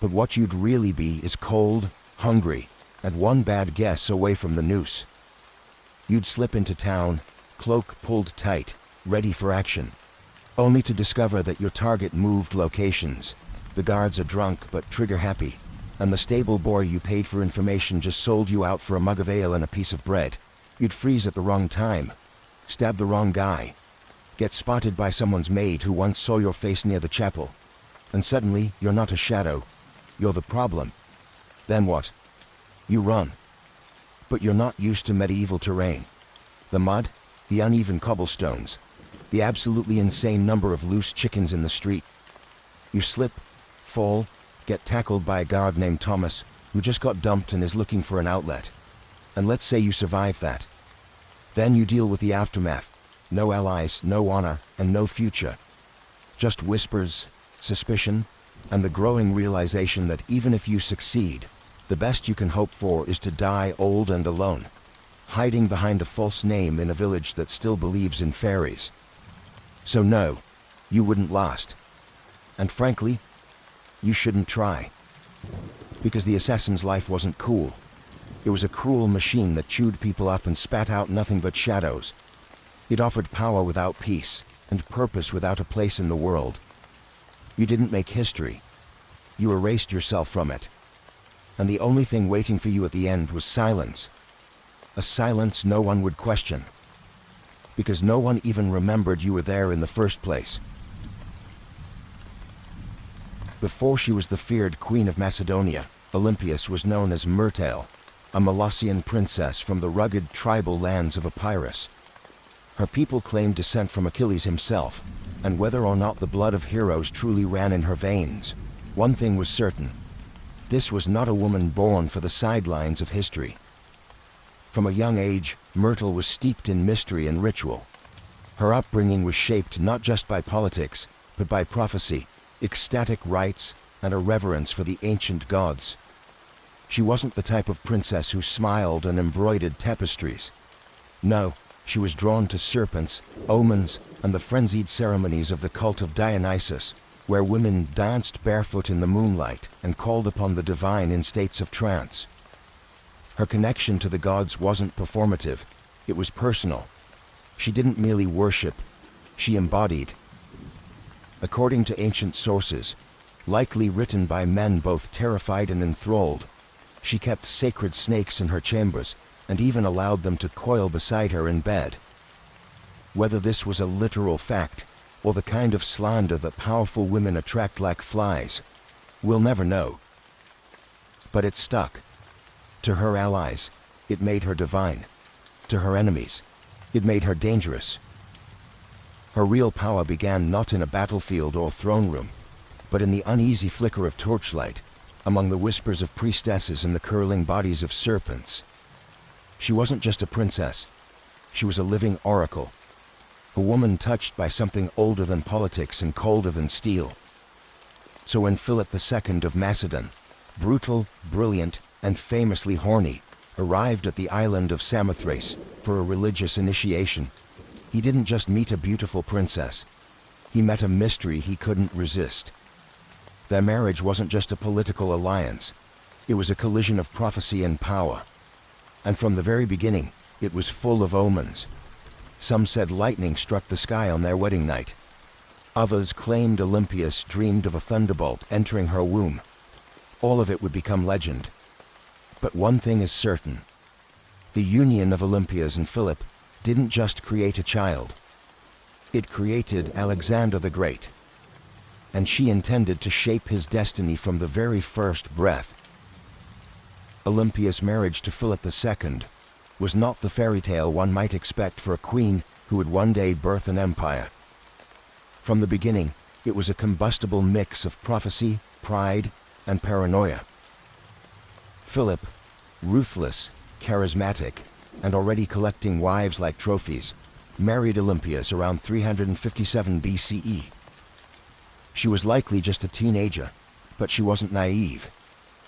But what you'd really be is cold, hungry, and one bad guess away from the noose. You'd slip into town, cloak pulled tight, ready for action, only to discover that your target moved locations, The guards are drunk but trigger-happy, and the stable boy you paid for information just sold you out for a mug of ale and a piece of bread. You'd freeze at the wrong time, stab the wrong guy, get spotted by someone's maid who once saw your face near the chapel, and suddenly you're not a shadow, you're the problem. Then what? You run. But you're not used to medieval terrain. The mud, the uneven cobblestones, the absolutely insane number of loose chickens in the street. You slip, fall, get tackled by a guard named Thomas, who just got dumped and is looking for an outlet. And let's say you survive that. Then you deal with the aftermath. No allies, no honor, and no future. Just whispers, suspicion, and the growing realization that even if you succeed, the best you can hope for is to die old and alone, hiding behind a false name in a village that still believes in fairies. So no, you wouldn't last. And frankly, you shouldn't try. Because the assassin's life wasn't cool. It was a cruel machine that chewed people up and spat out nothing but shadows. It offered power without peace, and purpose without a place in the world. You didn't make history. You erased yourself from it. And the only thing waiting for you at the end was silence. A silence no one would question. Because no one even remembered you were there in the first place. Before she was the feared Queen of Macedonia, Olympias was known as Myrtale, a Molossian princess from the rugged tribal lands of Epirus. Her people claimed descent from Achilles himself, and whether or not the blood of heroes truly ran in her veins, one thing was certain. This was not a woman born for the sidelines of history. From a young age, Myrtle was steeped in mystery and ritual. Her upbringing was shaped not just by politics, but by prophecy, ecstatic rites, and a reverence for the ancient gods. She wasn't the type of princess who smiled and embroidered tapestries. No, she was drawn to serpents, omens, and the frenzied ceremonies of the cult of Dionysus, where women danced barefoot in the moonlight and called upon the divine in states of trance. Her connection to the gods wasn't performative, it was personal. She didn't merely worship, she embodied. According to ancient sources, likely written by men both terrified and enthralled, she kept sacred snakes in her chambers and even allowed them to coil beside her in bed. Whether this was a literal fact or the kind of slander that powerful women attract like flies, we'll never know. But it stuck. To her allies, it made her divine. To her enemies, it made her dangerous. Her real power began not in a battlefield or throne room, but in the uneasy flicker of torchlight, among the whispers of priestesses and the curling bodies of serpents. She wasn't just a princess, she was a living oracle, a woman touched by something older than politics and colder than steel. So when Philip II of Macedon, brutal, brilliant, and famously horny, arrived at the island of Samothrace for a religious initiation, he didn't just meet a beautiful princess, he met a mystery he couldn't resist. Their marriage wasn't just a political alliance, it was a collision of prophecy and power. And from the very beginning, it was full of omens. Some said lightning struck the sky on their wedding night. Others claimed Olympias dreamed of a thunderbolt entering her womb. All of it would become legend. But one thing is certain. The union of Olympias and Philip didn't just create a child. It created Alexander the Great. And she intended to shape his destiny from the very first breath. Olympia's marriage to Philip II was not the fairy tale one might expect for a queen who would one day birth an empire. From the beginning, it was a combustible mix of prophecy, pride, and paranoia. Philip, ruthless, charismatic, and already collecting wives like trophies, married Olympias around 357 BCE. She was likely just a teenager, but she wasn't naive.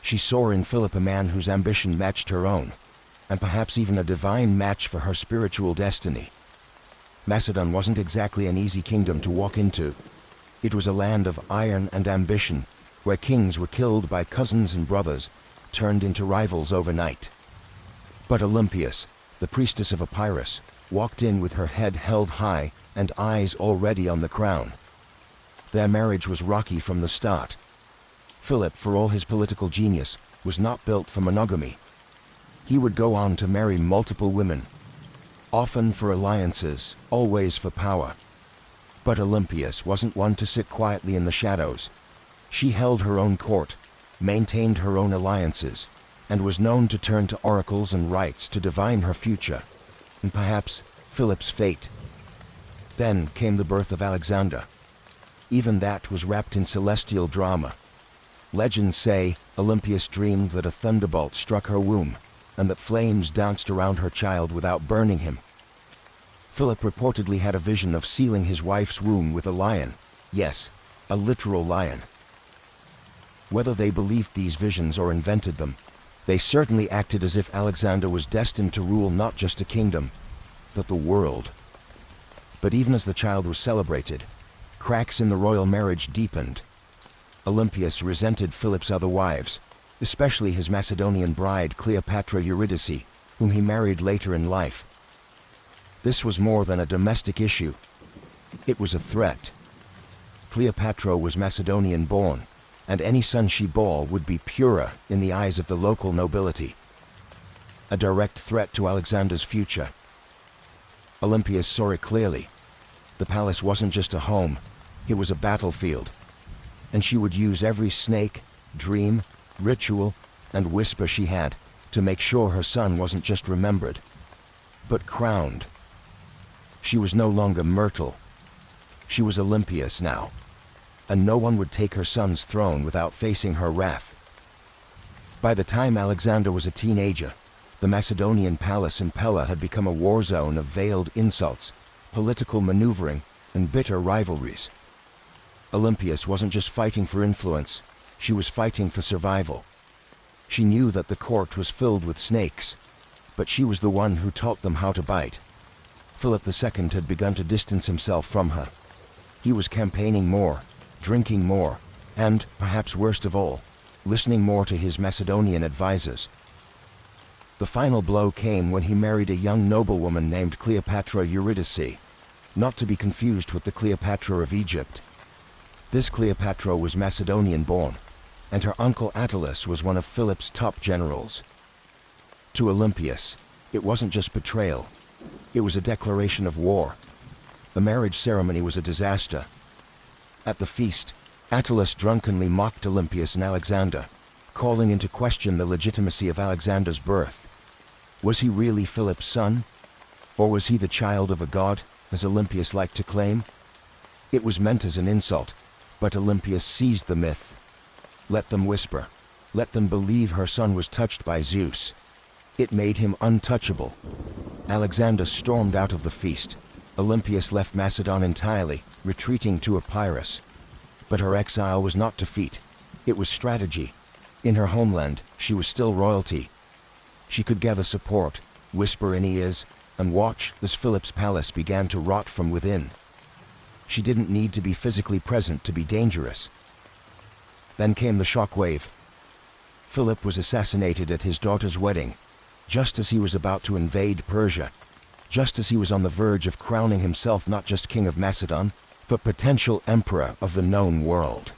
She saw in Philip a man whose ambition matched her own, and perhaps even a divine match for her spiritual destiny. Macedon wasn't exactly an easy kingdom to walk into. It was a land of iron and ambition, where kings were killed by cousins and brothers, turned into rivals overnight. But Olympias, the priestess of Epirus, walked in with her head held high and eyes already on the crown. Their marriage was rocky from the start. Philip, for all his political genius, was not built for monogamy. He would go on to marry multiple women, often for alliances, always for power. But Olympias wasn't one to sit quietly in the shadows. She held her own court, maintained her own alliances, and was known to turn to oracles and rites to divine her future, and perhaps Philip's fate. Then came the birth of Alexander. Even that was wrapped in celestial drama. Legends say Olympias dreamed that a thunderbolt struck her womb, and that flames danced around her child without burning him. Philip reportedly had a vision of sealing his wife's womb with a lion. Yes, a literal lion. Whether they believed these visions or invented them, they certainly acted as if Alexander was destined to rule not just a kingdom, but the world. But even as the child was celebrated, cracks in the royal marriage deepened. Olympias resented Philip's other wives, especially his Macedonian bride Cleopatra Eurydice, whom he married later in life. This was more than a domestic issue. It was a threat. Cleopatra was Macedonian-born, and any son she bore would be purer in the eyes of the local nobility. A direct threat to Alexander's future. Olympias saw it clearly. The palace wasn't just a home, it was a battlefield. And she would use every snake, dream, ritual, and whisper she had to make sure her son wasn't just remembered, but crowned. She was no longer Myrtle. She was Olympias now, and no one would take her son's throne without facing her wrath. By the time Alexander was a teenager, the Macedonian palace in Pella had become a war zone of veiled insults, political maneuvering, and bitter rivalries. Olympias wasn't just fighting for influence, she was fighting for survival. She knew that the court was filled with snakes, but she was the one who taught them how to bite. Philip II had begun to distance himself from her. He was campaigning more, drinking more, and, perhaps worst of all, listening more to his Macedonian advisors. The final blow came when he married a young noblewoman named Cleopatra Eurydice, not to be confused with the Cleopatra of Egypt. This Cleopatra was Macedonian-born, and her uncle Attalus was one of Philip's top generals. To Olympias, it wasn't just betrayal, it was a declaration of war. The marriage ceremony was a disaster. At the feast, Attalus drunkenly mocked Olympias and Alexander, calling into question the legitimacy of Alexander's birth. Was he really Philip's son? Or was he the child of a god, as Olympias liked to claim? It was meant as an insult, but Olympias seized the myth. Let them whisper. Let them believe her son was touched by Zeus. It made him untouchable. Alexander stormed out of the feast. Olympias left Macedon entirely, retreating to Epirus. But her exile was not defeat. It was strategy. In her homeland, she was still royalty. She could gather support, whisper in ears, and watch as Philip's palace began to rot from within. She didn't need to be physically present to be dangerous. Then came the shockwave. Philip was assassinated at his daughter's wedding, just as he was about to invade Persia, just as he was on the verge of crowning himself not just king of Macedon, but potential emperor of the known world.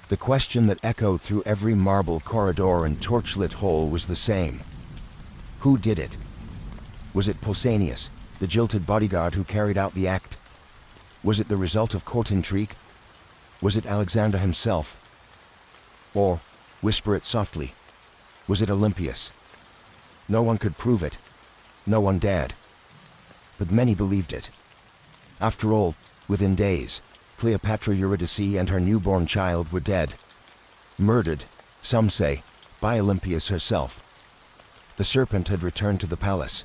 The question that echoed through every marble corridor and torchlit hall was the same. Who did it? Was it Pausanias, the jilted bodyguard who carried out the act? Was it the result of court intrigue? Was it Alexander himself? Or, whisper it softly, was it Olympias? No one could prove it. No one dared. But many believed it. After all, within days, Cleopatra Eurydice and her newborn child were dead. Murdered, some say, by Olympias herself. The serpent had returned to the palace.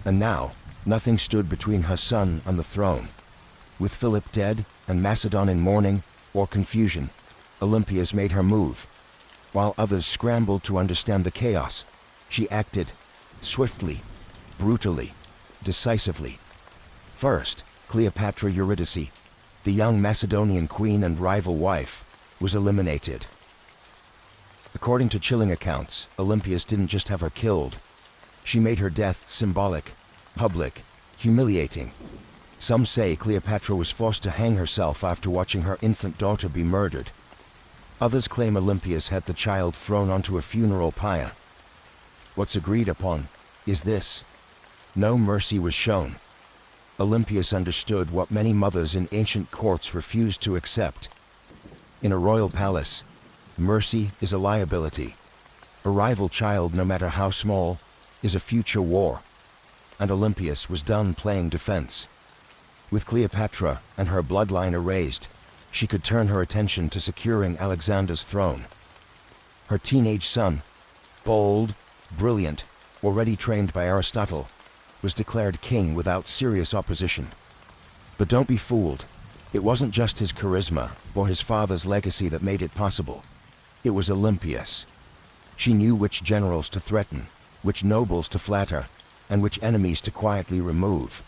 And now, nothing stood between her son and the throne. With Philip dead and Macedon in mourning or confusion, Olympias made her move. While others scrambled to understand the chaos, she acted swiftly, brutally, decisively. First, Cleopatra Eurydice, the young Macedonian queen and rival wife, was eliminated. According to chilling accounts, Olympias didn't just have her killed. She made her death symbolic, public, humiliating. Some say Cleopatra was forced to hang herself after watching her infant daughter be murdered. Others claim Olympias had the child thrown onto a funeral pyre. What's agreed upon is this: no mercy was shown. Olympias understood what many mothers in ancient courts refused to accept. In a royal palace, mercy is a liability. A rival child, no matter how small, is a future war. And Olympias was done playing defense. With Cleopatra and her bloodline erased, she could turn her attention to securing Alexander's throne. Her teenage son, bold, brilliant, already trained by Aristotle, was declared king without serious opposition. But don't be fooled. It wasn't just his charisma or his father's legacy that made it possible. It was Olympias. She knew which generals to threaten, which nobles to flatter, and which enemies to quietly remove.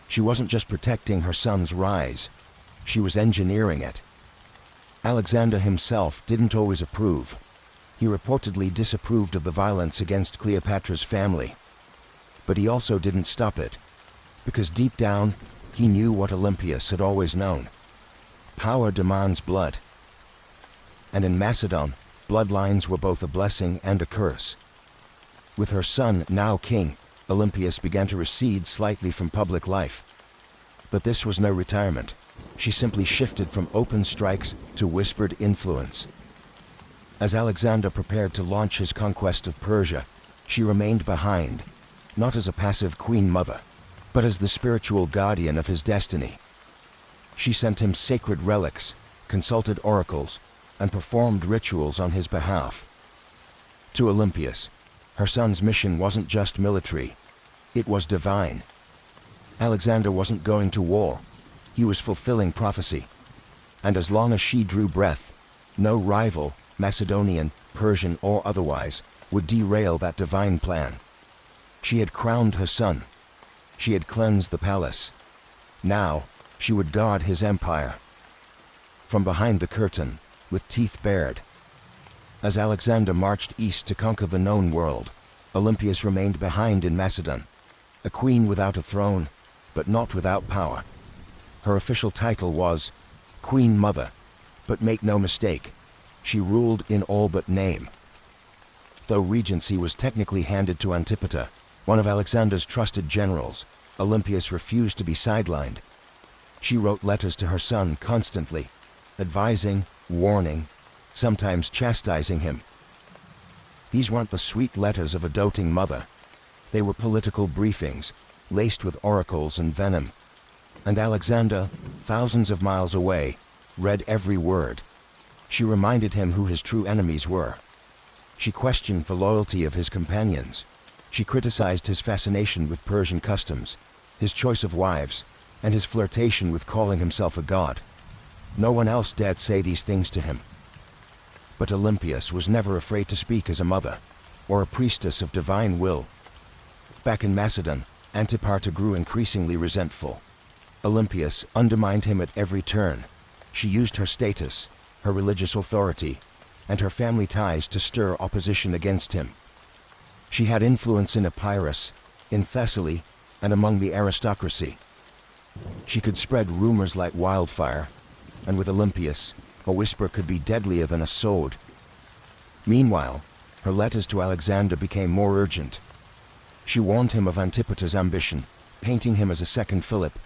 She wasn't just protecting her son's rise, she was engineering it. Alexander himself didn't always approve. He reportedly disapproved of the violence against Cleopatra's family. But he also didn't stop it, because deep down, he knew what Olympias had always known. Power demands blood. And in Macedon, bloodlines were both a blessing and a curse. With her son now king, Olympias began to recede slightly from public life. But this was no retirement. She simply shifted from open strikes to whispered influence. As Alexander prepared to launch his conquest of Persia, she remained behind, not as a passive queen mother, but as the spiritual guardian of his destiny. She sent him sacred relics, consulted oracles, and performed rituals on his behalf. To Olympias, her son's mission wasn't just military, it was divine. Alexander wasn't going to war, he was fulfilling prophecy. And as long as she drew breath, no rival, Macedonian, Persian, or otherwise, would derail that divine plan. She had crowned her son. She had cleansed the palace. Now, she would guard his empire. From behind the curtain, with teeth bared. As Alexander marched east to conquer the known world, Olympias remained behind in Macedon, a queen without a throne, but not without power. Her official title was Queen Mother, but make no mistake, she ruled in all but name. Though regency was technically handed to Antipater, one of Alexander's trusted generals, Olympias refused to be sidelined. She wrote letters to her son constantly, advising, warning, sometimes chastising him. These weren't the sweet letters of a doting mother. They were political briefings, laced with oracles and venom. And Alexander, thousands of miles away, read every word. She reminded him who his true enemies were. She questioned the loyalty of his companions. She criticized his fascination with Persian customs, his choice of wives, and his flirtation with calling himself a god. No one else dared say these things to him. But Olympias was never afraid to speak as a mother, or a priestess of divine will. Back in Macedon, Antipater grew increasingly resentful. Olympias undermined him at every turn. She used her status, her religious authority, and her family ties to stir opposition against him. She had influence in Epirus, in Thessaly, and among the aristocracy. She could spread rumors like wildfire, and with Olympias, a whisper could be deadlier than a sword. Meanwhile, her letters to Alexander became more urgent. She warned him of Antipater's ambition, painting him as a second Philip,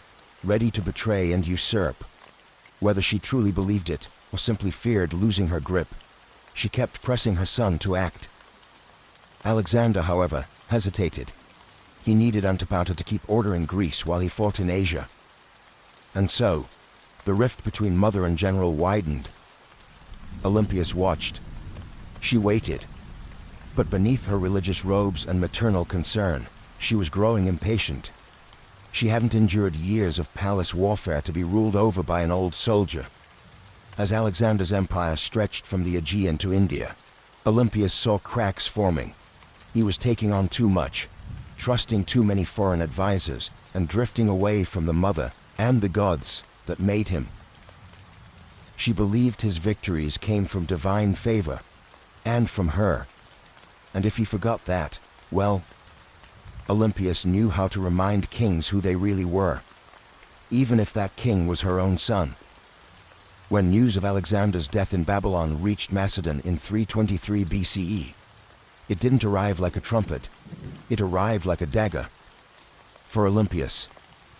ready to betray and usurp. Whether she truly believed it, or simply feared losing her grip, she kept pressing her son to act. Alexander, however, hesitated. He needed Antipater to keep order in Greece while he fought in Asia. And so, the rift between mother and general widened. Olympias watched. She waited. But beneath her religious robes and maternal concern, she was growing impatient. She hadn't endured years of palace warfare to be ruled over by an old soldier. As Alexander's empire stretched from the Aegean to India, Olympias saw cracks forming. He was taking on too much, trusting too many foreign advisors, and drifting away from the mother and the gods that made him. She believed his victories came from divine favor, and from her. And if he forgot that, well, Olympias knew how to remind kings who they really were, even if that king was her own son. When news of Alexander's death in Babylon reached Macedon in 323 BCE, it didn't arrive like a trumpet, it arrived like a dagger. For Olympias,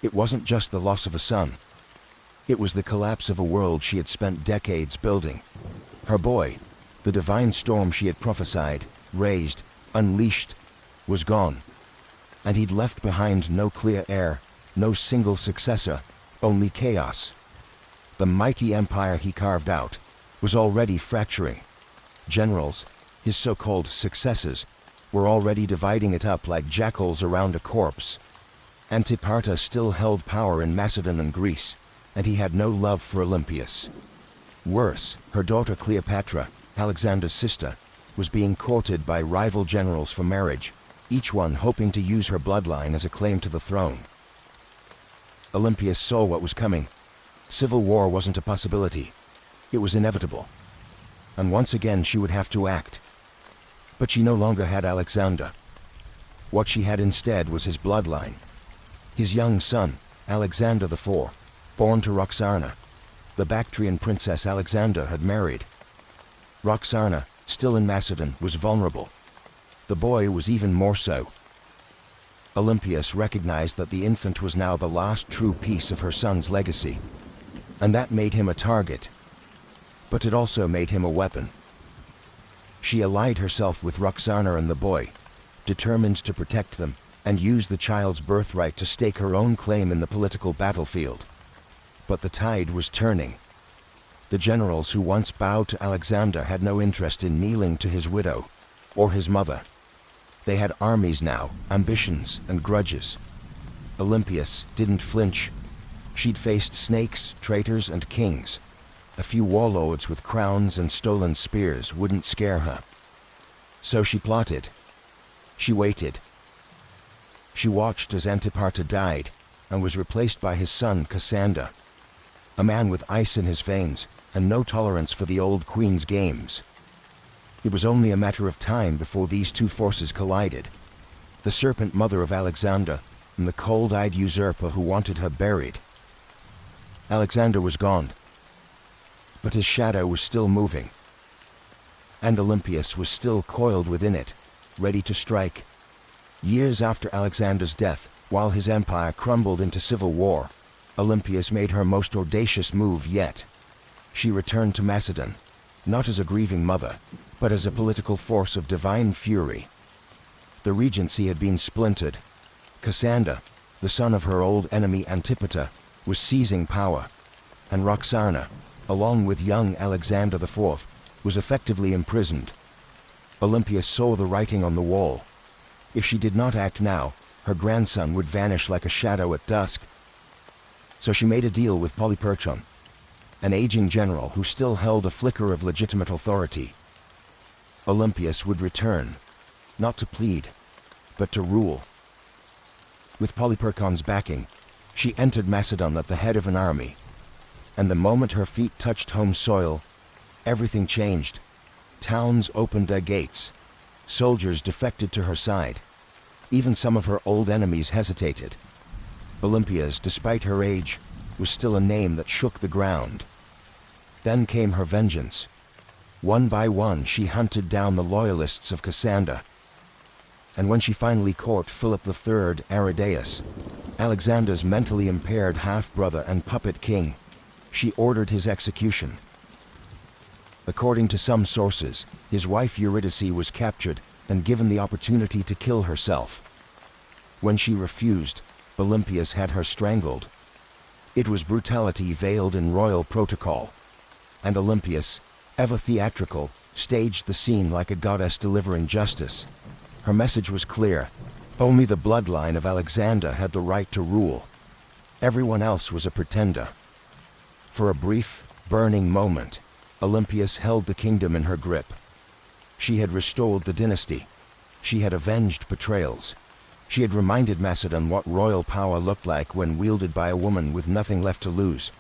it wasn't just the loss of a son. It was the collapse of a world she had spent decades building. Her boy, the divine storm she had prophesied, raised, unleashed, was gone. And he'd left behind no clear heir, no single successor, only chaos. The mighty empire he carved out was already fracturing. Generals, his so-called successors, were already dividing it up like jackals around a corpse. Antiparta still held power in Macedon and Greece, and he had no love for Olympias. Worse, her daughter Cleopatra, Alexander's sister, was being courted by rival generals for marriage, each one hoping to use her bloodline as a claim to the throne. Olympias saw what was coming. Civil war wasn't a possibility. It was inevitable. And once again she would have to act. But she no longer had Alexander. What she had instead was his bloodline. His young son, Alexander IV, born to Roxana, the Bactrian princess Alexander had married. Roxana, still in Macedon, was vulnerable. The boy was even more so. Olympias recognized that the infant was now the last true piece of her son's legacy, and that made him a target. But it also made him a weapon. She allied herself with Roxana and the boy, determined to protect them and use the child's birthright to stake her own claim in the political battlefield. But the tide was turning. The generals who once bowed to Alexander had no interest in kneeling to his widow or his mother. They had armies now, ambitions and grudges. Olympias didn't flinch. She'd faced snakes, traitors, and kings. A few warlords with crowns and stolen spears wouldn't scare her. So she plotted. She waited. She watched as Antiparta died and was replaced by his son Cassander, a man with ice in his veins and no tolerance for the old queen's games. It was only a matter of time before these two forces collided. The serpent mother of Alexander and the cold-eyed usurper who wanted her buried. Alexander was gone, but his shadow was still moving. And Olympias was still coiled within it, ready to strike. Years after Alexander's death, while his empire crumbled into civil war, Olympias made her most audacious move yet. She returned to Macedon, not as a grieving mother, but as a political force of divine fury. The regency had been splintered. Cassander, the son of her old enemy Antipater, was seizing power, and Roxana, along with young Alexander IV, was effectively imprisoned. Olympias saw the writing on the wall. If she did not act now, her grandson would vanish like a shadow at dusk. So she made a deal with Polyperchon, an aging general who still held a flicker of legitimate authority. Olympias would return, not to plead, but to rule. With Polyperchon's backing, she entered Macedon at the head of an army, and the moment her feet touched home soil, everything changed. Towns opened their gates. Soldiers defected to her side. Even some of her old enemies hesitated. Olympias, despite her age, was still a name that shook the ground. Then came her vengeance. One by one, she hunted down the loyalists of Cassander. And when she finally caught Philip III Aridaeus, Alexander's mentally impaired half-brother and puppet king, she ordered his execution. According to some sources, his wife Eurydice was captured and given the opportunity to kill herself. When she refused, Olympias had her strangled. It was brutality veiled in royal protocol, and Olympias, ever theatrical, staged the scene like a goddess delivering justice. Her message was clear. Only the bloodline of Alexander had the right to rule. Everyone else was a pretender. For a brief, burning moment, Olympias held the kingdom in her grip. She had restored the dynasty. She had avenged betrayals. She had reminded Macedon what royal power looked like when wielded by a woman with nothing left to lose.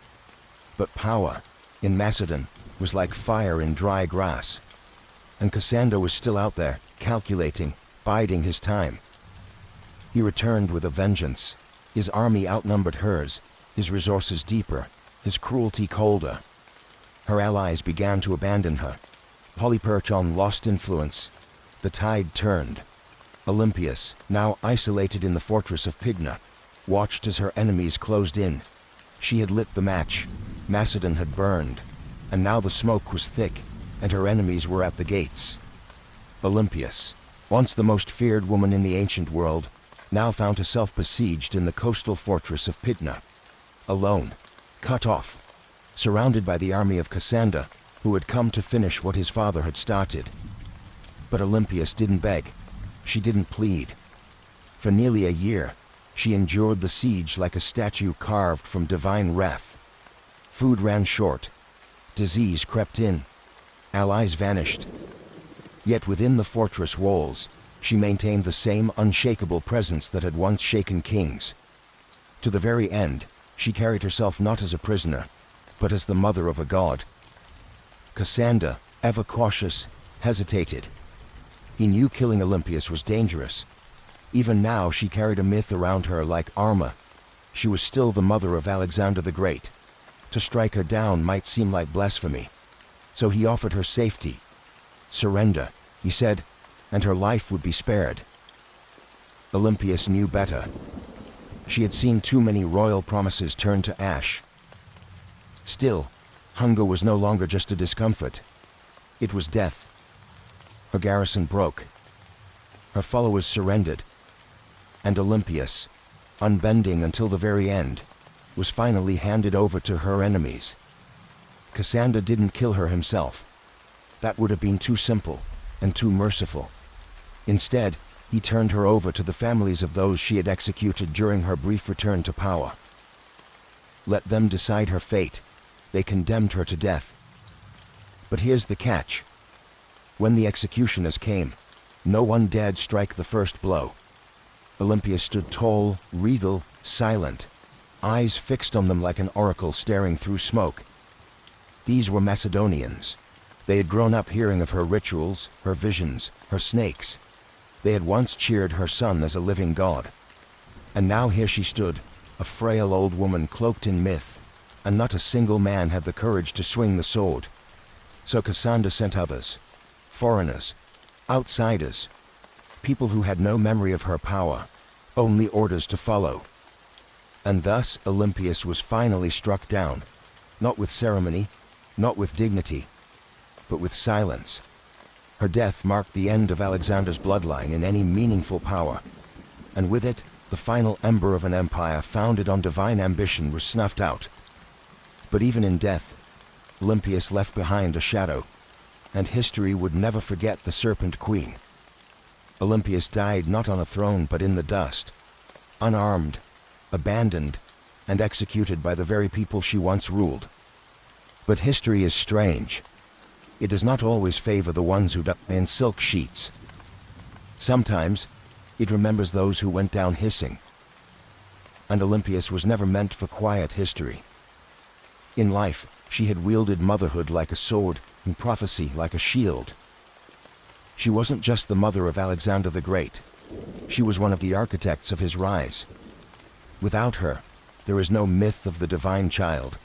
But power, in Macedon, was like fire in dry grass. And Cassander was still out there, calculating, biding his time. He returned with a vengeance. His army outnumbered hers, his resources deeper, his cruelty colder. Her allies began to abandon her. Polyperchon lost influence. The tide turned. Olympias, now isolated in the fortress of Pydna, watched as her enemies closed in. She had lit the match. Macedon had burned, and now the smoke was thick, and her enemies were at the gates. Olympias, once the most feared woman in the ancient world, now found herself besieged in the coastal fortress of Pydna. Alone, cut off, surrounded by the army of Cassander, who had come to finish what his father had started. But Olympias didn't beg. She didn't plead. For nearly a year, she endured the siege like a statue carved from divine wrath. Food ran short. Disease crept in. Allies vanished. Yet within the fortress walls, she maintained the same unshakable presence that had once shaken kings. To the very end, she carried herself not as a prisoner, but as the mother of a god. Cassander, ever cautious, hesitated. He knew killing Olympias was dangerous. Even now she carried a myth around her like armor. She was still the mother of Alexander the Great. To strike her down might seem like blasphemy. So he offered her safety. Surrender, he said, and her life would be spared. Olympias knew better. She had seen too many royal promises turn to ash. Still, hunger was no longer just a discomfort. It was death. Her garrison broke. Her followers surrendered. And Olympias, unbending until the very end, was finally handed over to her enemies. Cassander didn't kill her himself. That would have been too simple and too merciful. Instead, he turned her over to the families of those she had executed during her brief return to power. Let them decide her fate. They condemned her to death. But here's the catch. When the executioners came, no one dared strike the first blow. Olympia stood tall, regal, silent, eyes fixed on them like an oracle staring through smoke. These were Macedonians. They had grown up hearing of her rituals, her visions, her snakes. They had once cheered her son as a living god. And now here she stood, a frail old woman cloaked in myth, and not a single man had the courage to swing the sword. So Cassander sent others, foreigners, outsiders, people who had no memory of her power, only orders to follow. And thus Olympias was finally struck down, not with ceremony, not with dignity, but with silence. Her death marked the end of Alexander's bloodline in any meaningful power, and with it, the final ember of an empire founded on divine ambition was snuffed out. But even in death, Olympias left behind a shadow, and history would never forget the Serpent Queen. Olympias died not on a throne but in the dust, unarmed, abandoned, and executed by the very people she once ruled. But history is strange. It does not always favor the ones who die in silk sheets. Sometimes, it remembers those who went down hissing. And Olympias was never meant for quiet history. In life, she had wielded motherhood like a sword and prophecy like a shield. She wasn't just the mother of Alexander the Great. She was one of the architects of his rise. Without her, there is no myth of the divine child,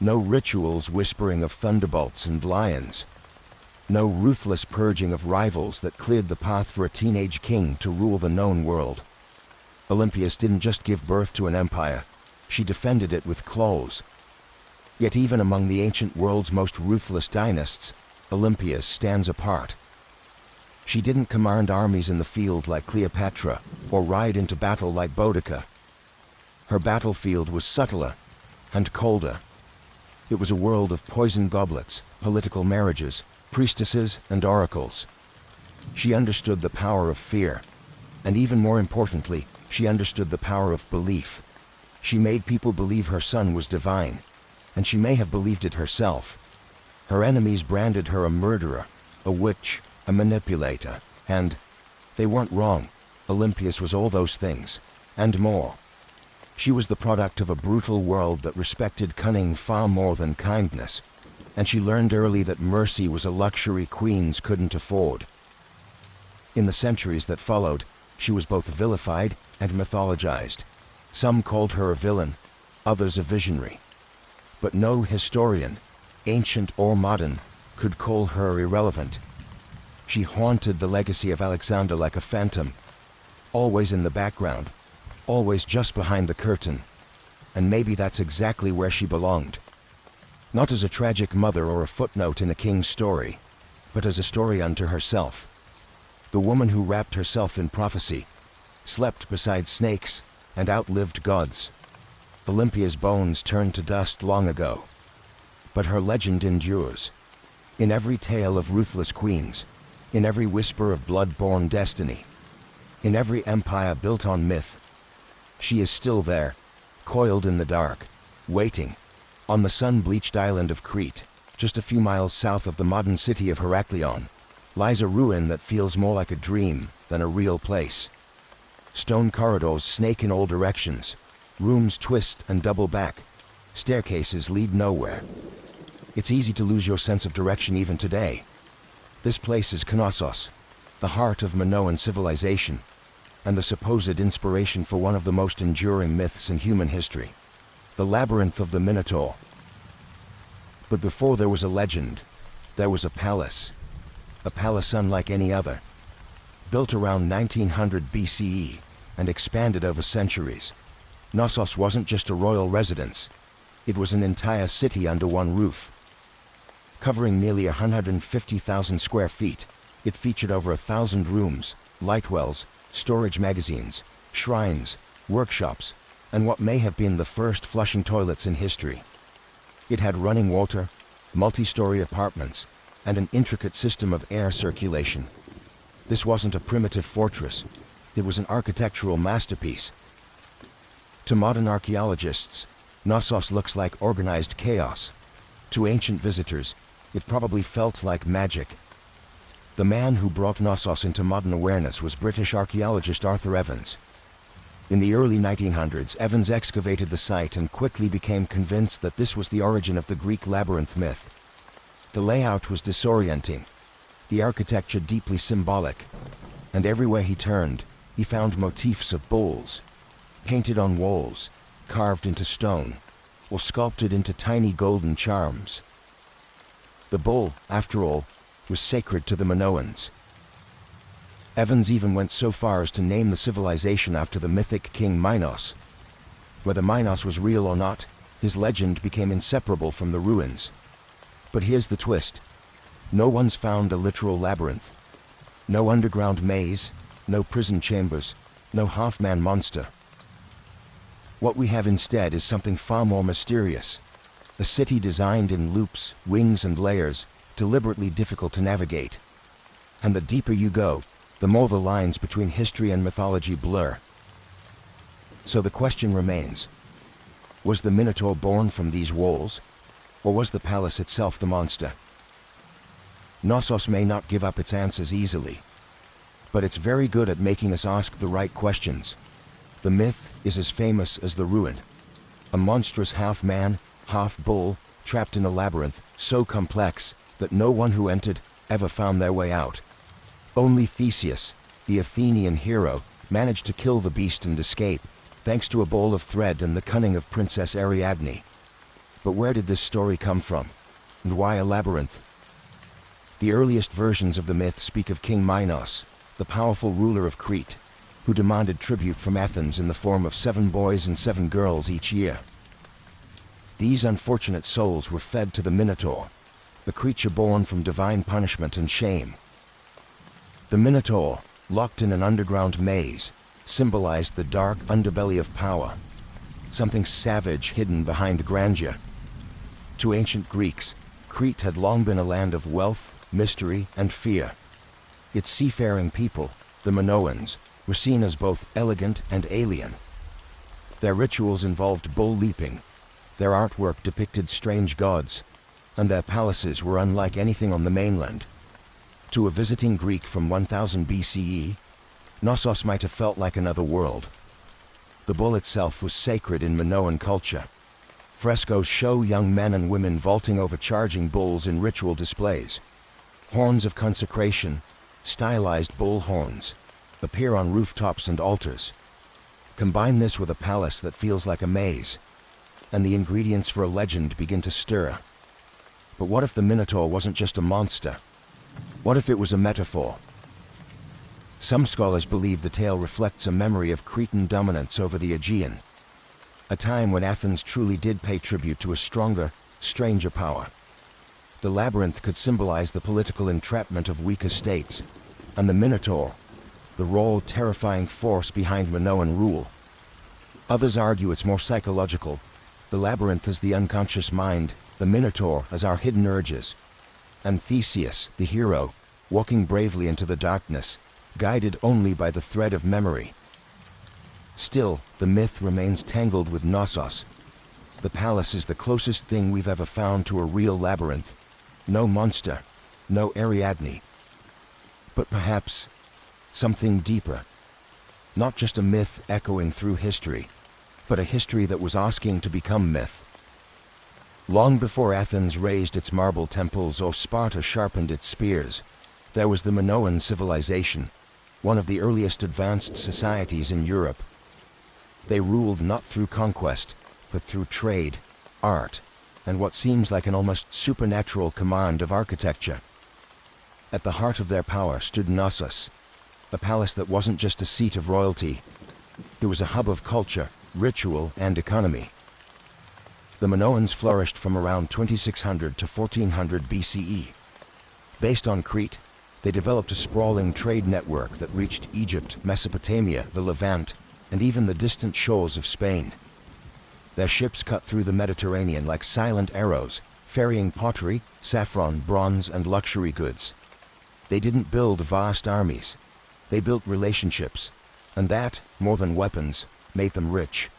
no rituals whispering of thunderbolts and lions, no ruthless purging of rivals that cleared the path for a teenage king to rule the known world. Olympias didn't just give birth to an empire, she defended it with claws. Yet even among the ancient world's most ruthless dynasts, Olympias stands apart. She didn't command armies in the field like Cleopatra, or ride into battle like Boudicca. Her battlefield was subtler and colder. It was a world of poisoned goblets, political marriages, priestesses, and oracles. She understood the power of fear, and even more importantly, she understood the power of belief. She made people believe her son was divine, and she may have believed it herself. Her enemies branded her a murderer, a witch, a manipulator, and they weren't wrong. Olympias was all those things, and more. She was the product of a brutal world that respected cunning far more than kindness, and she learned early that mercy was a luxury queens couldn't afford. In the centuries that followed, she was both vilified and mythologized. Some called her a villain, others a visionary. But no historian, ancient or modern, could call her irrelevant. She haunted the legacy of Alexander like a phantom, always in the background, always just behind the curtain. And maybe that's exactly where she belonged. Not as a tragic mother or a footnote in a king's story, but as a story unto herself. The woman who wrapped herself in prophecy, slept beside snakes, and outlived gods. Olympia's bones turned to dust long ago, but her legend endures. In every tale of ruthless queens, in every whisper of blood-born destiny, in every empire built on myth, she is still there, coiled in the dark, waiting. On the sun-bleached island of Crete, just a few miles south of the modern city of Heraklion, lies a ruin that feels more like a dream than a real place. Stone corridors snake in all directions, rooms twist and double back, staircases lead nowhere. It's easy to lose your sense of direction even today. This place is Knossos, the heart of Minoan civilization, and the supposed inspiration for one of the most enduring myths in human history, the labyrinth of the Minotaur. But before there was a legend, there was a palace unlike any other, built around 1900 BCE and expanded over centuries. Knossos wasn't just a royal residence, it was an entire city under one roof. Covering nearly 150,000 square feet, it featured over 1,000 rooms, light wells, storage magazines, shrines, workshops, and what may have been the first flushing toilets in history. It had running water, multi-story apartments, and an intricate system of air circulation. This wasn't a primitive fortress, it was an architectural masterpiece. To modern archaeologists, Knossos looks like organized chaos. To ancient visitors, it probably felt like magic. The man who brought Knossos into modern awareness was British archaeologist Arthur Evans. In the early 1900s, Evans excavated the site and quickly became convinced that this was the origin of the Greek labyrinth myth. The layout was disorienting, the architecture deeply symbolic, and everywhere he turned, he found motifs of bulls, painted on walls, carved into stone, or sculpted into tiny golden charms. The bull, after all, was sacred to the Minoans. Evans even went so far as to name the civilization after the mythic king Minos. Whether Minos was real or not, his legend became inseparable from the ruins. But here's the twist. No one's found a literal labyrinth. No underground maze, no prison chambers, no half-man monster. What we have instead is something far more mysterious. A city designed in loops, wings, and layers, deliberately difficult to navigate. And the deeper you go, the more the lines between history and mythology blur. So the question remains, was the Minotaur born from these walls, or was the palace itself the monster? Knossos may not give up its answers easily, but it's very good at making us ask the right questions. The myth is as famous as the ruin. A monstrous half-man, half-bull, trapped in a labyrinth so complex that no one who entered ever found their way out. Only Theseus, the Athenian hero, managed to kill the beast and escape, thanks to a ball of thread and the cunning of Princess Ariadne. But where did this story come from? And why a labyrinth? The earliest versions of the myth speak of King Minos, the powerful ruler of Crete, who demanded tribute from Athens in the form of 7 boys and 7 girls each year. These unfortunate souls were fed to the Minotaur, the creature born from divine punishment and shame. The Minotaur, locked in an underground maze, symbolized the dark underbelly of power, something savage hidden behind grandeur. To ancient Greeks, Crete had long been a land of wealth, mystery, and fear. Its seafaring people, the Minoans, were seen as both elegant and alien. Their rituals involved bull leaping, their artwork depicted strange gods, and their palaces were unlike anything on the mainland. To a visiting Greek from 1000 BCE, Knossos might have felt like another world. The bull itself was sacred in Minoan culture. Frescoes show young men and women vaulting over charging bulls in ritual displays. Horns of consecration, stylized bull horns, appear on rooftops and altars. Combine this with a palace that feels like a maze, and the ingredients for a legend begin to stir. But what if the Minotaur wasn't just a monster? What if it was a metaphor? Some scholars believe the tale reflects a memory of Cretan dominance over the Aegean, a time when Athens truly did pay tribute to a stronger, stranger power. The labyrinth could symbolize the political entrapment of weaker states, and the Minotaur, the raw, terrifying force behind Minoan rule. Others argue it's more psychological. The labyrinth is the unconscious mind, the Minotaur as our hidden urges, and Theseus, the hero, walking bravely into the darkness, guided only by the thread of memory. Still, the myth remains tangled with Knossos. The palace is the closest thing we've ever found to a real labyrinth. No monster, no Ariadne. But perhaps something deeper. Not just a myth echoing through history, but a history that was asking to become myth. Long before Athens raised its marble temples or Sparta sharpened its spears, there was the Minoan civilization, one of the earliest advanced societies in Europe. They ruled not through conquest, but through trade, art, and what seems like an almost supernatural command of architecture. At the heart of their power stood Knossos, a palace that wasn't just a seat of royalty. It was a hub of culture, ritual, and economy. The Minoans flourished from around 2600 to 1400 BCE. Based on Crete, they developed a sprawling trade network that reached Egypt, Mesopotamia, the Levant, and even the distant shores of Spain. Their ships cut through the Mediterranean like silent arrows, ferrying pottery, saffron, bronze, and luxury goods. They didn't build vast armies. They built relationships, and that, more than weapons, made them rich.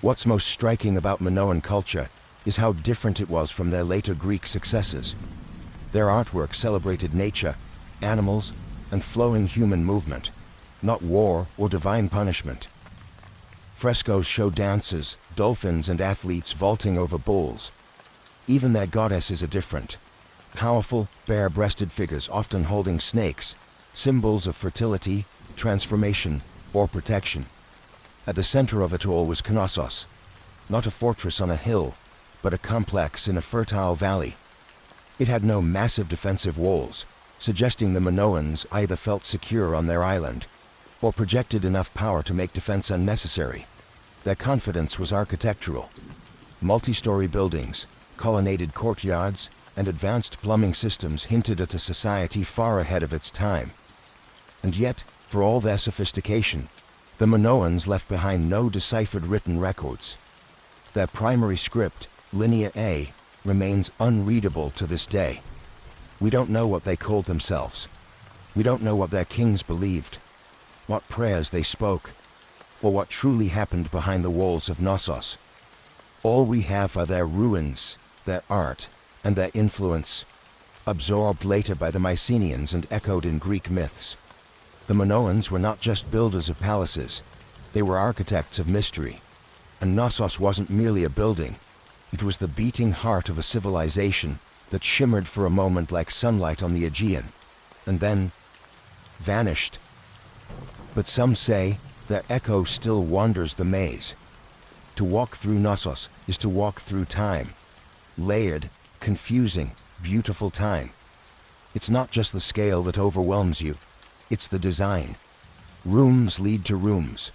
What's most striking about Minoan culture is how different it was from their later Greek successors. Their artwork celebrated nature, animals, and flowing human movement, not war or divine punishment. Frescoes show dancers, dolphins, and athletes vaulting over bulls. Even their goddesses are different. Powerful, bare-breasted figures often holding snakes, symbols of fertility, transformation, or protection. At the center of it all was Knossos, not a fortress on a hill, but a complex in a fertile valley. It had no massive defensive walls, suggesting the Minoans either felt secure on their island, or projected enough power to make defense unnecessary. Their confidence was architectural. Multi-story buildings, colonnaded courtyards, and advanced plumbing systems hinted at a society far ahead of its time. And yet, for all their sophistication, the Minoans left behind no deciphered written records. Their primary script, Linear A, remains unreadable to this day. We don't know what they called themselves. We don't know what their kings believed, what prayers they spoke, or what truly happened behind the walls of Knossos. All we have are their ruins, their art, and their influence, absorbed later by the Mycenaeans and echoed in Greek myths. The Minoans were not just builders of palaces, they were architects of mystery. And Knossos wasn't merely a building, it was the beating heart of a civilization that shimmered for a moment like sunlight on the Aegean, and then vanished. But some say their echo still wanders the maze. To walk through Knossos is to walk through time. Layered, confusing, beautiful time. It's not just the scale that overwhelms you, it's the design. Rooms lead to rooms.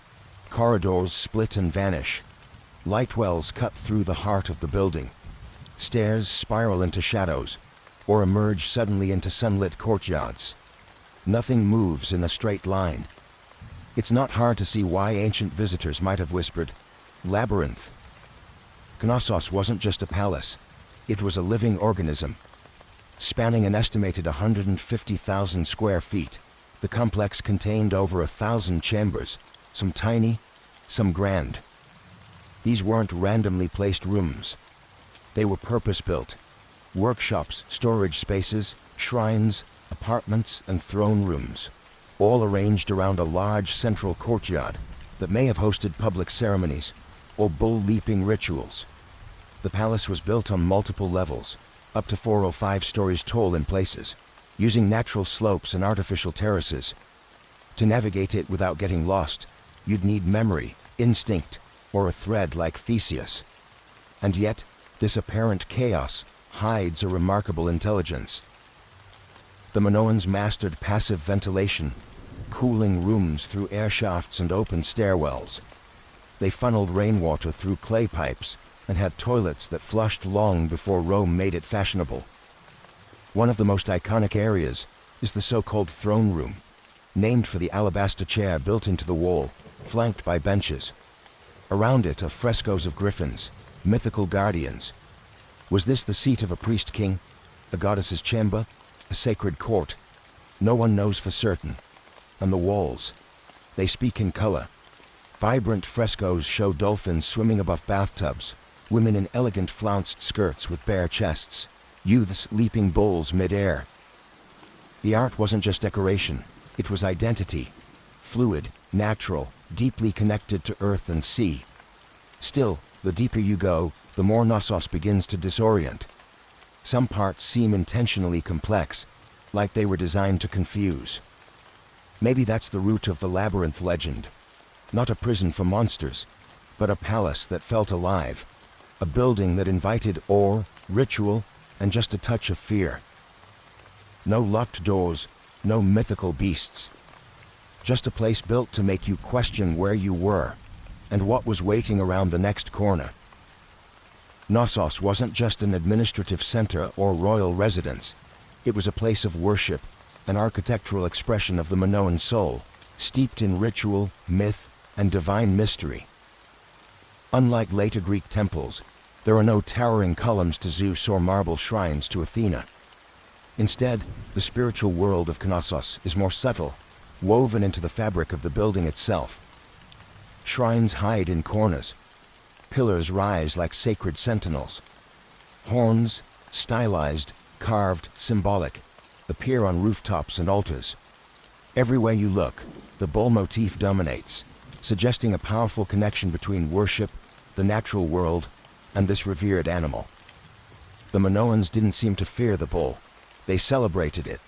Corridors split and vanish. Light wells cut through the heart of the building. Stairs spiral into shadows, or emerge suddenly into sunlit courtyards. Nothing moves in a straight line. It's not hard to see why ancient visitors might have whispered, "Labyrinth." Knossos wasn't just a palace, it was a living organism. Spanning an estimated 150,000 square feet, the complex contained over 1,000 chambers, some tiny, some grand. These weren't randomly placed rooms. They were purpose-built. Workshops, storage spaces, shrines, apartments, and throne rooms, all arranged around a large central courtyard that may have hosted public ceremonies or bull-leaping rituals. The palace was built on multiple levels, up to 4 or 5 stories tall in places, using natural slopes and artificial terraces. To navigate it without getting lost, you'd need memory, instinct, or a thread like Theseus. And yet, this apparent chaos hides a remarkable intelligence. The Minoans mastered passive ventilation, cooling rooms through air shafts and open stairwells. They funneled rainwater through clay pipes and had toilets that flushed long before Rome made it fashionable. One of the most iconic areas is the so-called throne room, named for the alabaster chair built into the wall, flanked by benches. Around it are frescoes of griffins, mythical guardians. Was this the seat of a priest-king, a goddess's chamber, a sacred court? No one knows for certain. And the walls, they speak in color. Vibrant frescoes show dolphins swimming above bathtubs, women in elegant flounced skirts with bare chests, youths leaping bulls mid-air. The art wasn't just decoration, it was identity, fluid, natural, deeply connected to earth and sea. Still, the deeper you go, the more Knossos begins to disorient. Some parts seem intentionally complex, like they were designed to confuse. Maybe that's the root of the labyrinth legend. Not a prison for monsters, but a palace that felt alive. A building that invited awe, ritual, and just a touch of fear. No locked doors, no mythical beasts. Just a place built to make you question where you were and what was waiting around the next corner. Knossos wasn't just an administrative center or royal residence. It was a place of worship, an architectural expression of the Minoan soul, steeped in ritual, myth, and divine mystery. Unlike later Greek temples, there are no towering columns to Zeus or marble shrines to Athena. Instead, the spiritual world of Knossos is more subtle, woven into the fabric of the building itself. Shrines hide in corners. Pillars rise like sacred sentinels. Horns, stylized, carved, symbolic, appear on rooftops and altars. Everywhere you look, the bull motif dominates, suggesting a powerful connection between worship, the natural world, and this revered animal. The Minoans didn't seem to fear the bull. They celebrated it.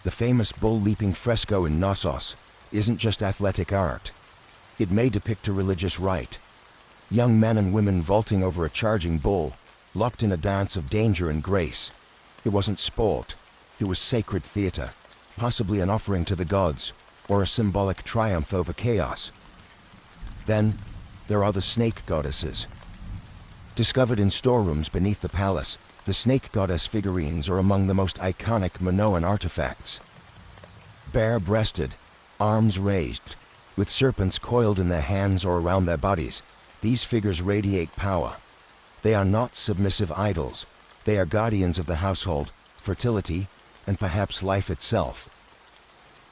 The famous bull-leaping fresco in Knossos isn't just athletic art. It may depict a religious rite. Young men and women vaulting over a charging bull, locked in a dance of danger and grace. It wasn't sport. It was sacred theater, possibly an offering to the gods, or a symbolic triumph over chaos. Then, there are the snake goddesses. Discovered in storerooms beneath the palace, the snake goddess figurines are among the most iconic Minoan artifacts. Bare-breasted, arms raised, with serpents coiled in their hands or around their bodies, these figures radiate power. They are not submissive idols. They are guardians of the household, fertility, and perhaps life itself.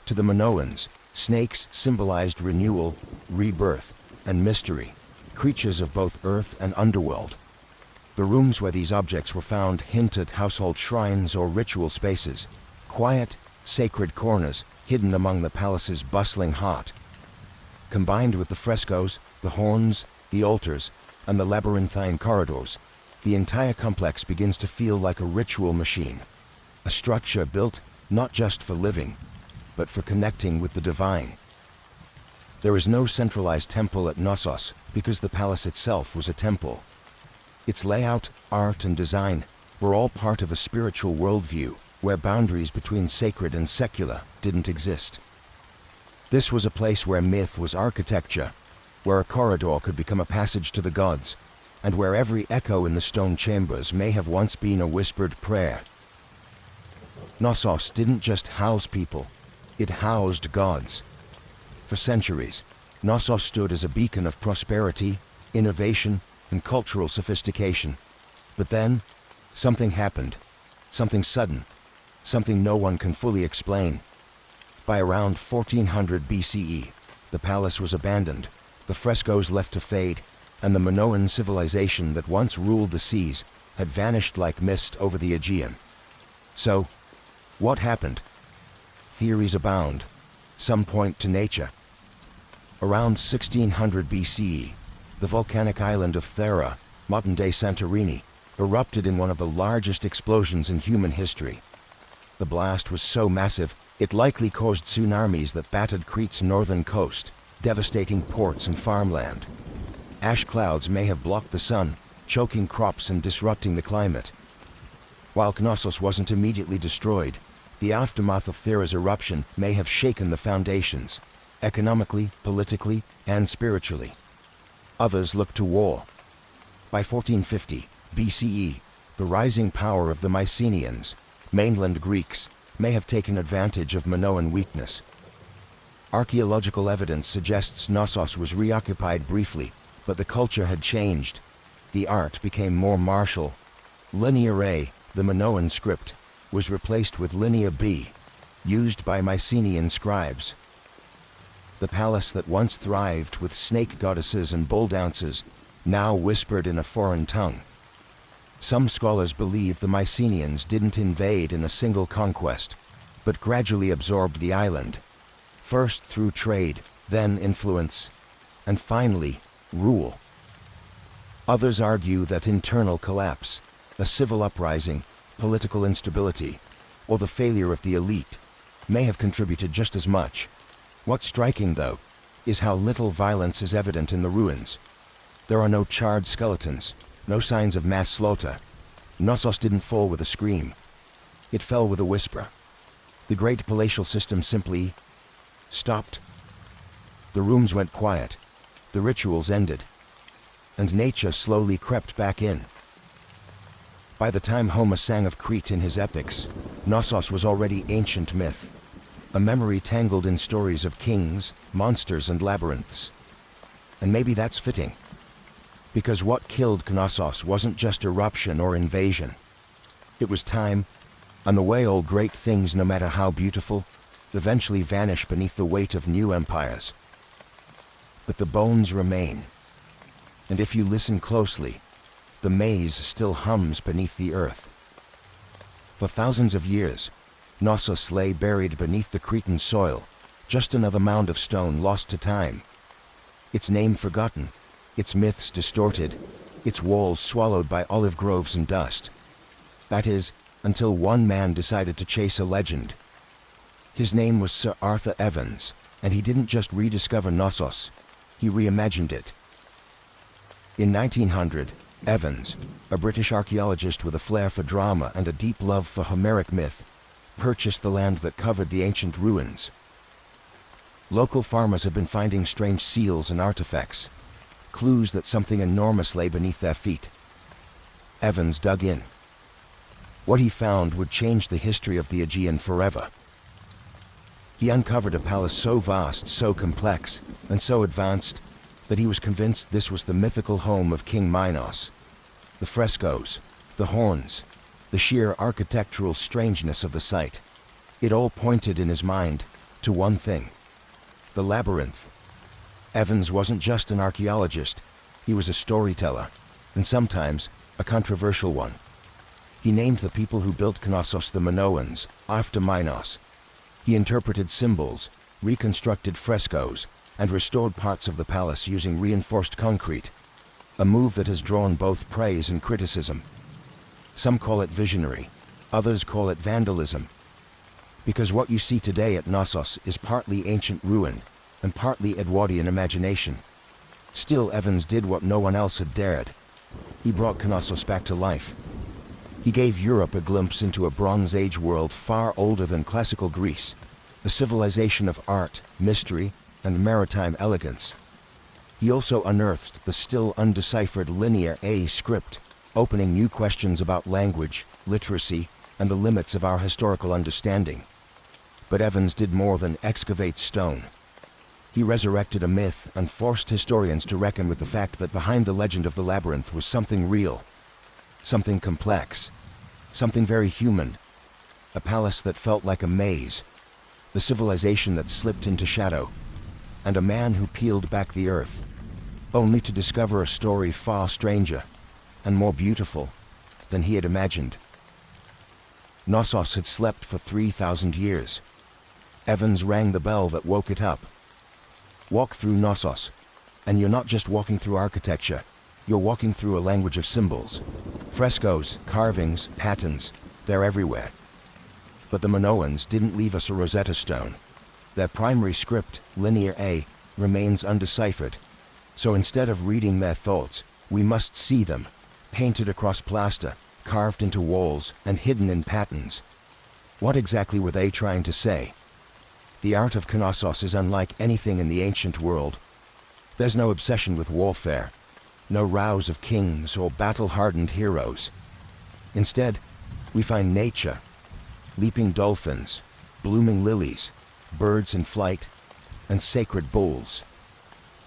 To the Minoans, snakes symbolized renewal, rebirth, and mystery, creatures of both earth and underworld. The rooms where these objects were found hint at household shrines or ritual spaces, quiet, sacred corners hidden among the palace's bustling heart. Combined with the frescoes, the horns, the altars, and the labyrinthine corridors, the entire complex begins to feel like a ritual machine, a structure built not just for living, but for connecting with the divine. There is no centralized temple at Knossos because the palace itself was a temple. Its layout, art, and design were all part of a spiritual worldview where boundaries between sacred and secular didn't exist. This was a place where myth was architecture, where a corridor could become a passage to the gods, and where every echo in the stone chambers may have once been a whispered prayer. Knossos didn't just house people, it housed gods. For centuries, Knossos stood as a beacon of prosperity, innovation, and cultural sophistication. But then, something happened. Something sudden. Something no one can fully explain. By around 1400 BCE, the palace was abandoned, the frescoes left to fade, and the Minoan civilization that once ruled the seas had vanished like mist over the Aegean. So, what happened? Theories abound. Some point to nature. Around 1600 BCE, the volcanic island of Thera, modern-day Santorini, erupted in one of the largest explosions in human history. The blast was so massive, it likely caused tsunamis that battered Crete's northern coast, devastating ports and farmland. Ash clouds may have blocked the sun, choking crops and disrupting the climate. While Knossos wasn't immediately destroyed, the aftermath of Thera's eruption may have shaken the foundations, economically, politically, and spiritually. Others looked to war. By 1450 BCE, the rising power of the Mycenaeans, mainland Greeks, may have taken advantage of Minoan weakness. Archaeological evidence suggests Knossos was reoccupied briefly, but the culture had changed. The art became more martial. Linear A, the Minoan script, was replaced with Linear B, used by Mycenaean scribes. The palace that once thrived with snake goddesses and bull dances now whispered in a foreign tongue. Some scholars believe the Mycenaeans didn't invade in a single conquest, but gradually absorbed the island, first through trade, then influence, and finally, rule. Others argue that internal collapse, a civil uprising, political instability, or the failure of the elite may have contributed just as much. What's striking, though, is how little violence is evident in the ruins. There are no charred skeletons, no signs of mass slaughter. Knossos didn't fall with a scream. It fell with a whisper. The great palatial system simply stopped. The rooms went quiet, the rituals ended, and nature slowly crept back in. By the time Homer sang of Crete in his epics, Knossos was already ancient myth, a memory tangled in stories of kings, monsters, and labyrinths. And maybe that's fitting, because what killed Knossos wasn't just eruption or invasion. It was time, and the way all great things, no matter how beautiful, eventually vanish beneath the weight of new empires. But the bones remain, and if you listen closely, the maze still hums beneath the earth. For thousands of years, Knossos lay buried beneath the Cretan soil, just another mound of stone lost to time. Its name forgotten, its myths distorted, its walls swallowed by olive groves and dust. That is, until one man decided to chase a legend. His name was Sir Arthur Evans, and he didn't just rediscover Knossos, he reimagined it. In 1900, Evans, a British archaeologist with a flair for drama and a deep love for Homeric myth, purchased the land that covered the ancient ruins. Local farmers had been finding strange seals and artifacts, clues that something enormous lay beneath their feet. Evans dug in. What he found would change the history of the Aegean forever. He uncovered a palace so vast, so complex, and so advanced that he was convinced this was the mythical home of King Minos. The frescoes, the horns, the sheer architectural strangeness of the site, it all pointed in his mind to one thing: the labyrinth. Evans wasn't just an archaeologist, he was a storyteller, and sometimes a controversial one. He named the people who built Knossos the Minoans, after Minos. He interpreted symbols, reconstructed frescoes, and restored parts of the palace using reinforced concrete, a move that has drawn both praise and criticism. Some call it visionary, others call it vandalism, because what you see today at Knossos is partly ancient ruin and partly Edwardian imagination. Still, Evans did what no one else had dared. He brought Knossos back to life. He gave Europe a glimpse into a Bronze Age world far older than classical Greece, a civilization of art, mystery, and maritime elegance. He also unearthed the still undeciphered Linear A script, opening new questions about language, literacy, and the limits of our historical understanding. But Evans did more than excavate stone. He resurrected a myth and forced historians to reckon with the fact that behind the legend of the labyrinth was something real, something complex, something very human, a palace that felt like a maze, the civilization that slipped into shadow, and a man who peeled back the earth, only to discover a story far stranger and more beautiful than he had imagined. Knossos had slept for 3,000 years. Evans rang the bell that woke it up. Walk through Knossos, and you're not just walking through architecture, you're walking through a language of symbols. Frescoes, carvings, patterns, they're everywhere. But the Minoans didn't leave us a Rosetta Stone. Their primary script, Linear A, remains undeciphered. So instead of reading their thoughts, we must see them, painted across plaster, carved into walls and hidden in patterns. What exactly were they trying to say? The art of Knossos is unlike anything in the ancient world. There's no obsession with warfare, no rows of kings or battle-hardened heroes. Instead, we find nature, leaping dolphins, blooming lilies, birds in flight, and sacred bulls.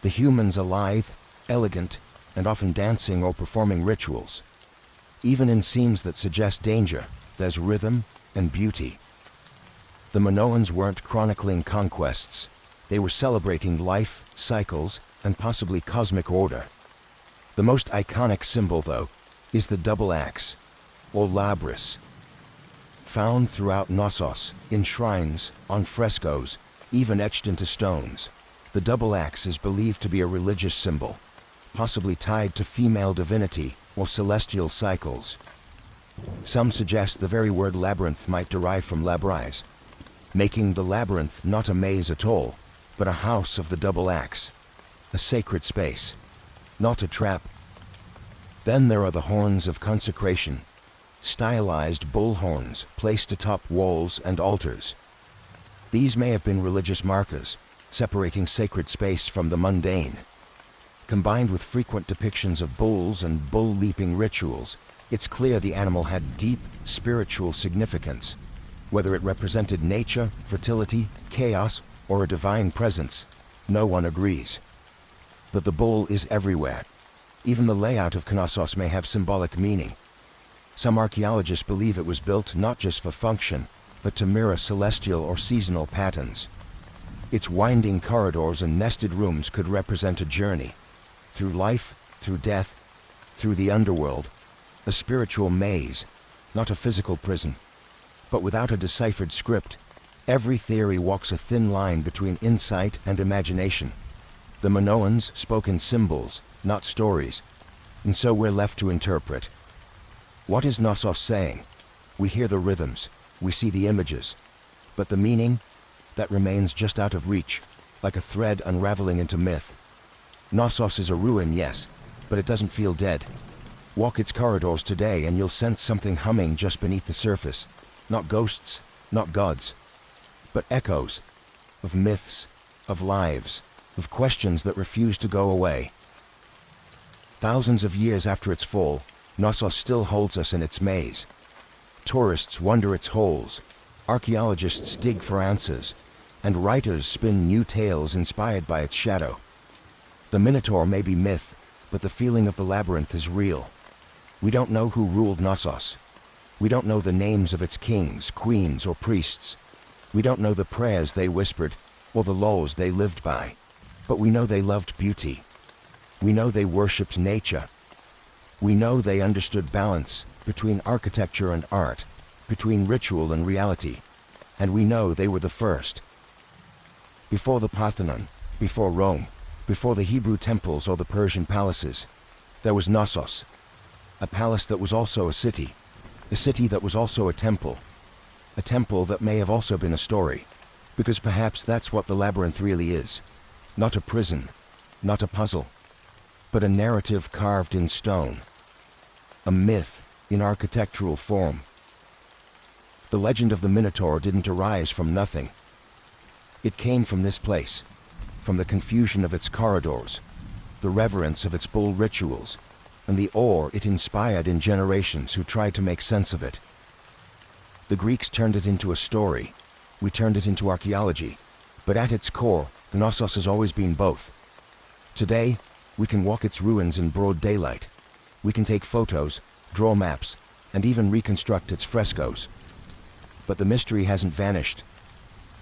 The humans are lithe, elegant, and often dancing or performing rituals. Even in scenes that suggest danger, there's rhythm and beauty. The Minoans weren't chronicling conquests. They were celebrating life, cycles, and possibly cosmic order. The most iconic symbol, though, is the double axe, or labris. Found throughout Knossos, in shrines, on frescoes, even etched into stones, the double axe is believed to be a religious symbol, possibly tied to female divinity or celestial cycles. Some suggest the very word labyrinth might derive from labrise, making the labyrinth not a maze at all, but a house of the double axe, a sacred space, not a trap. Then there are the horns of consecration, stylized bull horns placed atop walls and altars. These may have been religious markers, separating sacred space from the mundane. Combined with frequent depictions of bulls and bull-leaping rituals, it's clear the animal had deep spiritual significance. Whether it represented nature, fertility, chaos, or a divine presence, no one agrees. But the bull is everywhere. Even the layout of Knossos may have symbolic meaning. Some archaeologists believe it was built not just for function, but to mirror celestial or seasonal patterns. Its winding corridors and nested rooms could represent a journey, through life, through death, through the underworld, a spiritual maze, not a physical prison. But without a deciphered script, every theory walks a thin line between insight and imagination. The Minoans spoke in symbols, not stories, and so we're left to interpret. What is Knossos saying? We hear the rhythms, we see the images, but the meaning, that remains just out of reach, like a thread unraveling into myth. Knossos is a ruin, yes, but it doesn't feel dead. Walk its corridors today and you'll sense something humming just beneath the surface. Not ghosts, not gods, but echoes of myths, of lives, of questions that refuse to go away. Thousands of years after its fall, Knossos still holds us in its maze. Tourists wander its halls, archaeologists dig for answers, and writers spin new tales inspired by its shadow. The Minotaur may be myth, but the feeling of the labyrinth is real. We don't know who ruled Knossos. We don't know the names of its kings, queens, or priests. We don't know the prayers they whispered, or the laws they lived by. But we know they loved beauty. We know they worshipped nature. We know they understood balance between architecture and art, between ritual and reality. And we know they were the first. Before the Parthenon, before Rome, before the Hebrew temples or the Persian palaces, there was Knossos, a palace that was also a city that was also a temple that may have also been a story, because perhaps that's what the labyrinth really is. Not a prison, not a puzzle, but a narrative carved in stone, a myth in architectural form. The legend of the Minotaur didn't arise from nothing. It came from this place, from the confusion of its corridors, the reverence of its bull rituals, and the awe it inspired in generations who tried to make sense of it. The Greeks turned it into a story. We turned it into archaeology. But at its core, Knossos has always been both. Today, we can walk its ruins in broad daylight. We can take photos, draw maps, and even reconstruct its frescoes. But the mystery hasn't vanished.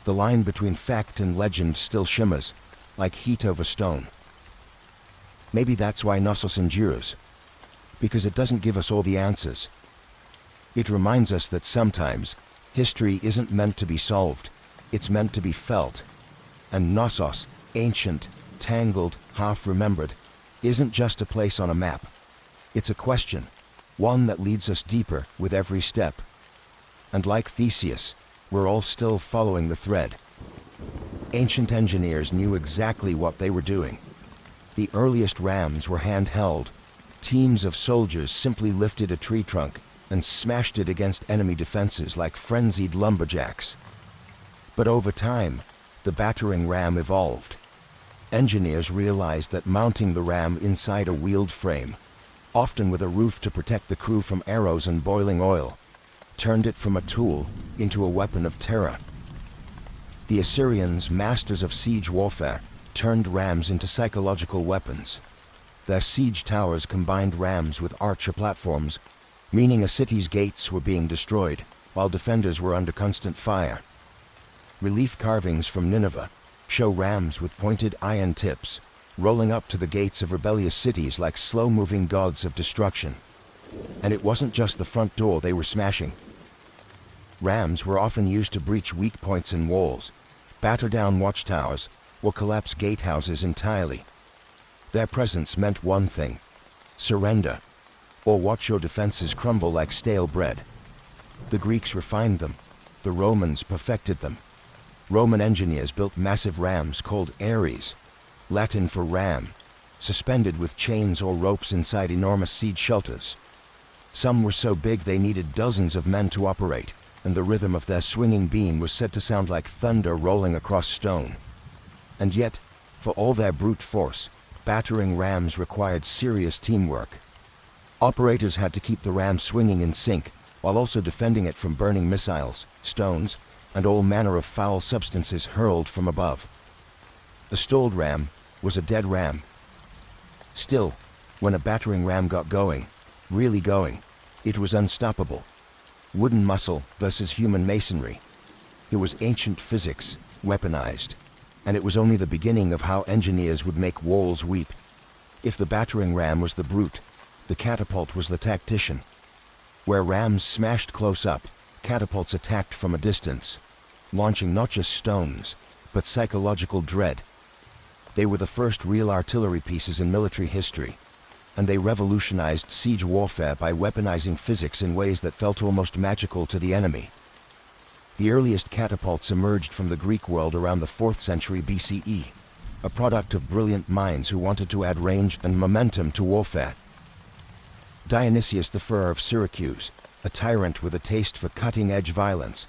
The line between fact and legend still shimmers, like heat over stone. Maybe that's why Knossos endures, because it doesn't give us all the answers. It reminds us that sometimes history isn't meant to be solved, it's meant to be felt. And Knossos, ancient, tangled, half-remembered, isn't just a place on a map. It's a question, one that leads us deeper with every step. And like Theseus, we're all still following the thread. Ancient engineers knew exactly what they were doing. The earliest rams were handheld. Teams of soldiers simply lifted a tree trunk and smashed it against enemy defenses like frenzied lumberjacks. But over time, the battering ram evolved. Engineers realized that mounting the ram inside a wheeled frame, often with a roof to protect the crew from arrows and boiling oil, turned it from a tool into a weapon of terror. The Assyrians, masters of siege warfare, turned rams into psychological weapons. Their siege towers combined rams with archer platforms, meaning a city's gates were being destroyed while defenders were under constant fire. Relief carvings from Nineveh show rams with pointed iron tips rolling up to the gates of rebellious cities like slow-moving gods of destruction. And it wasn't just the front door they were smashing. Rams were often used to breach weak points in walls, batter down watchtowers, or collapse gatehouses entirely. Their presence meant one thing: surrender, or watch your defenses crumble like stale bread. The Greeks refined them. The Romans perfected them. Roman engineers built massive rams called ares, Latin for ram, suspended with chains or ropes inside enormous siege shelters. Some were so big they needed dozens of men to operate, and the rhythm of their swinging beam was said to sound like thunder rolling across stone. And yet, for all their brute force, battering rams required serious teamwork. Operators had to keep the ram swinging in sync, while also defending it from burning missiles, stones, and all manner of foul substances hurled from above. A stalled ram was a dead ram. Still, when a battering ram got going, really going, it was unstoppable. Wooden muscle versus human masonry. It was ancient physics, weaponized, and it was only the beginning of how engineers would make walls weep. If the battering ram was the brute, the catapult was the tactician. Where rams smashed close up, catapults attacked from a distance, launching not just stones, but psychological dread. They were the first real artillery pieces in military history, and they revolutionized siege warfare by weaponizing physics in ways that felt almost magical to the enemy. The earliest catapults emerged from the Greek world around the 4th century BCE, a product of brilliant minds who wanted to add range and momentum to warfare. Dionysius I of Syracuse, a tyrant with a taste for cutting-edge violence,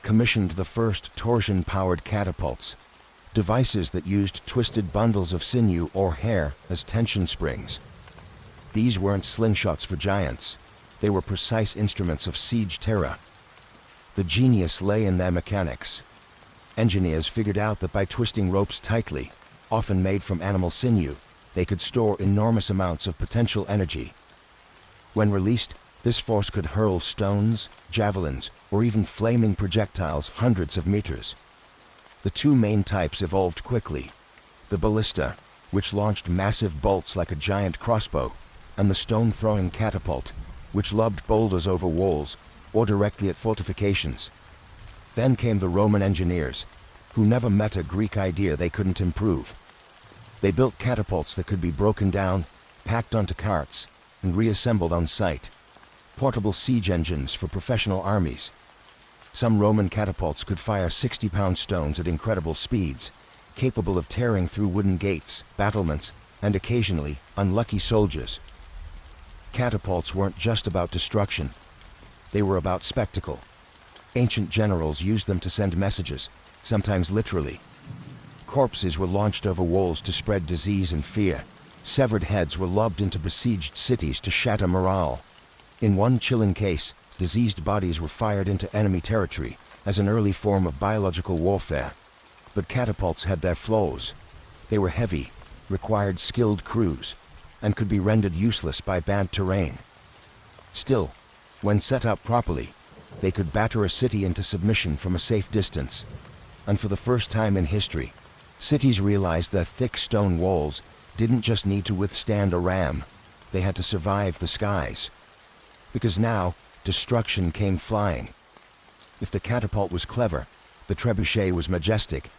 commissioned the first torsion-powered catapults, devices that used twisted bundles of sinew or hair as tension springs. These weren't slingshots for giants. They were precise instruments of siege terror. The genius lay in their mechanics. Engineers figured out that by twisting ropes tightly, often made from animal sinew, they could store enormous amounts of potential energy. When released, this force could hurl stones, javelins, or even flaming projectiles hundreds of meters. The two main types evolved quickly: the ballista, which launched massive bolts like a giant crossbow, and the stone-throwing catapult, which lobbed boulders over walls or directly at fortifications. Then came the Roman engineers, who never met a Greek idea they couldn't improve. They built catapults that could be broken down, packed onto carts, and reassembled on site. Portable siege engines for professional armies. Some Roman catapults could fire 60-pound stones at incredible speeds, capable of tearing through wooden gates, battlements, and occasionally unlucky soldiers. Catapults weren't just about destruction. They were about spectacle. Ancient generals used them to send messages, sometimes literally. Corpses were launched over walls to spread disease and fear. Severed heads were lobbed into besieged cities to shatter morale. In one chilling case, diseased bodies were fired into enemy territory as an early form of biological warfare. But catapults had their flaws. They were heavy, required skilled crews, and could be rendered useless by bad terrain. Still, when set up properly, they could batter a city into submission from a safe distance. And for the first time in history, cities realized their thick stone walls didn't just need to withstand a ram, they had to survive the skies. Because now, destruction came flying. If the catapult was clever, the trebuchet was majestic,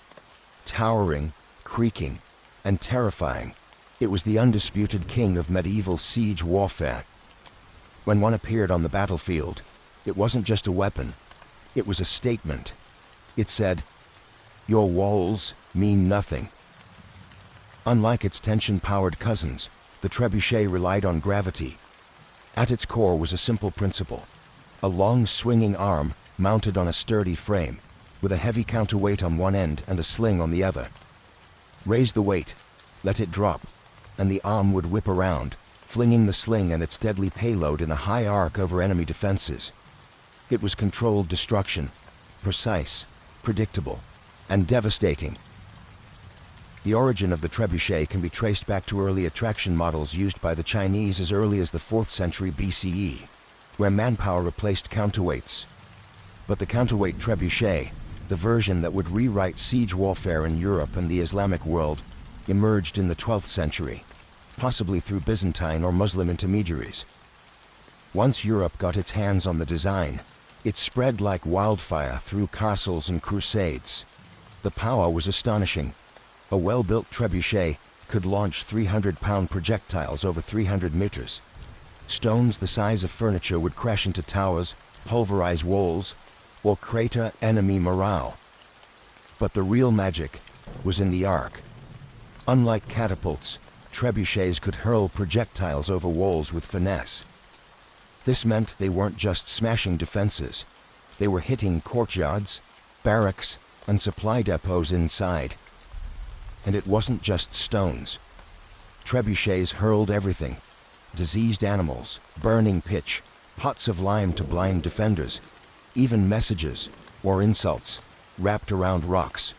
towering, creaking, and terrifying. It was the undisputed king of medieval siege warfare. When one appeared on the battlefield, it wasn't just a weapon, it was a statement. It said, "Your walls mean nothing." Unlike its tension-powered cousins, the trebuchet relied on gravity. At its core was a simple principle: a long swinging arm mounted on a sturdy frame, with a heavy counterweight on one end and a sling on the other. Raise the weight, let it drop, and the arm would whip around, flinging the sling and its deadly payload in a high arc over enemy defenses. It was controlled destruction, precise, predictable, and devastating. The origin of the trebuchet can be traced back to early attraction models used by the Chinese as early as the 4th century BCE, where manpower replaced counterweights. But the counterweight trebuchet, the version that would rewrite siege warfare in Europe and the Islamic world, emerged in the 12th century, possibly through Byzantine or Muslim intermediaries. Once Europe got its hands on the design, it spread like wildfire through castles and crusades. The power was astonishing. A well-built trebuchet could launch 300-pound projectiles over 300 meters. Stones the size of furniture would crash into towers, pulverize walls, or crater enemy morale. But the real magic was in the arc. Unlike catapults, trebuchets could hurl projectiles over walls with finesse. This meant they weren't just smashing defenses. They were hitting courtyards, barracks, and supply depots inside. And it wasn't just stones. Trebuchets hurled everything: diseased animals, burning pitch, pots of lime to blind defenders, even messages, or insults, wrapped around rocks.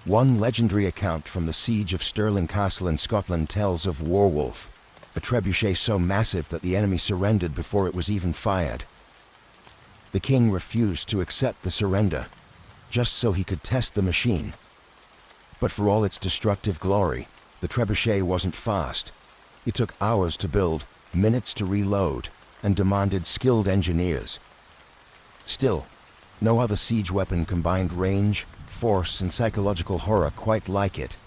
One legendary account from the siege of Stirling Castle in Scotland tells of Warwolf, a trebuchet so massive that the enemy surrendered before it was even fired. The king refused to accept the surrender, just so he could test the machine. But for all its destructive glory, the trebuchet wasn't fast. It took hours to build, minutes to reload, and demanded skilled engineers. Still, no other siege weapon combined range, force, and psychological horror quite like it.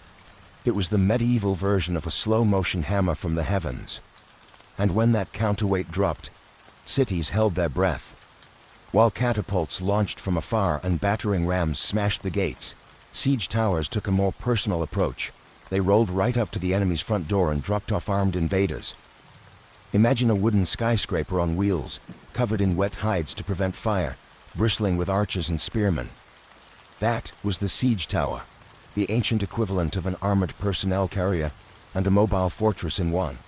It was the medieval version of a slow-motion hammer from the heavens. And when that counterweight dropped, cities held their breath. While catapults launched from afar and battering rams smashed the gates, siege towers took a more personal approach. They rolled right up to the enemy's front door and dropped off armed invaders. Imagine a wooden skyscraper on wheels, covered in wet hides to prevent fire, bristling with archers and spearmen. That was the siege tower, the ancient equivalent of an armored personnel carrier and a mobile fortress in one.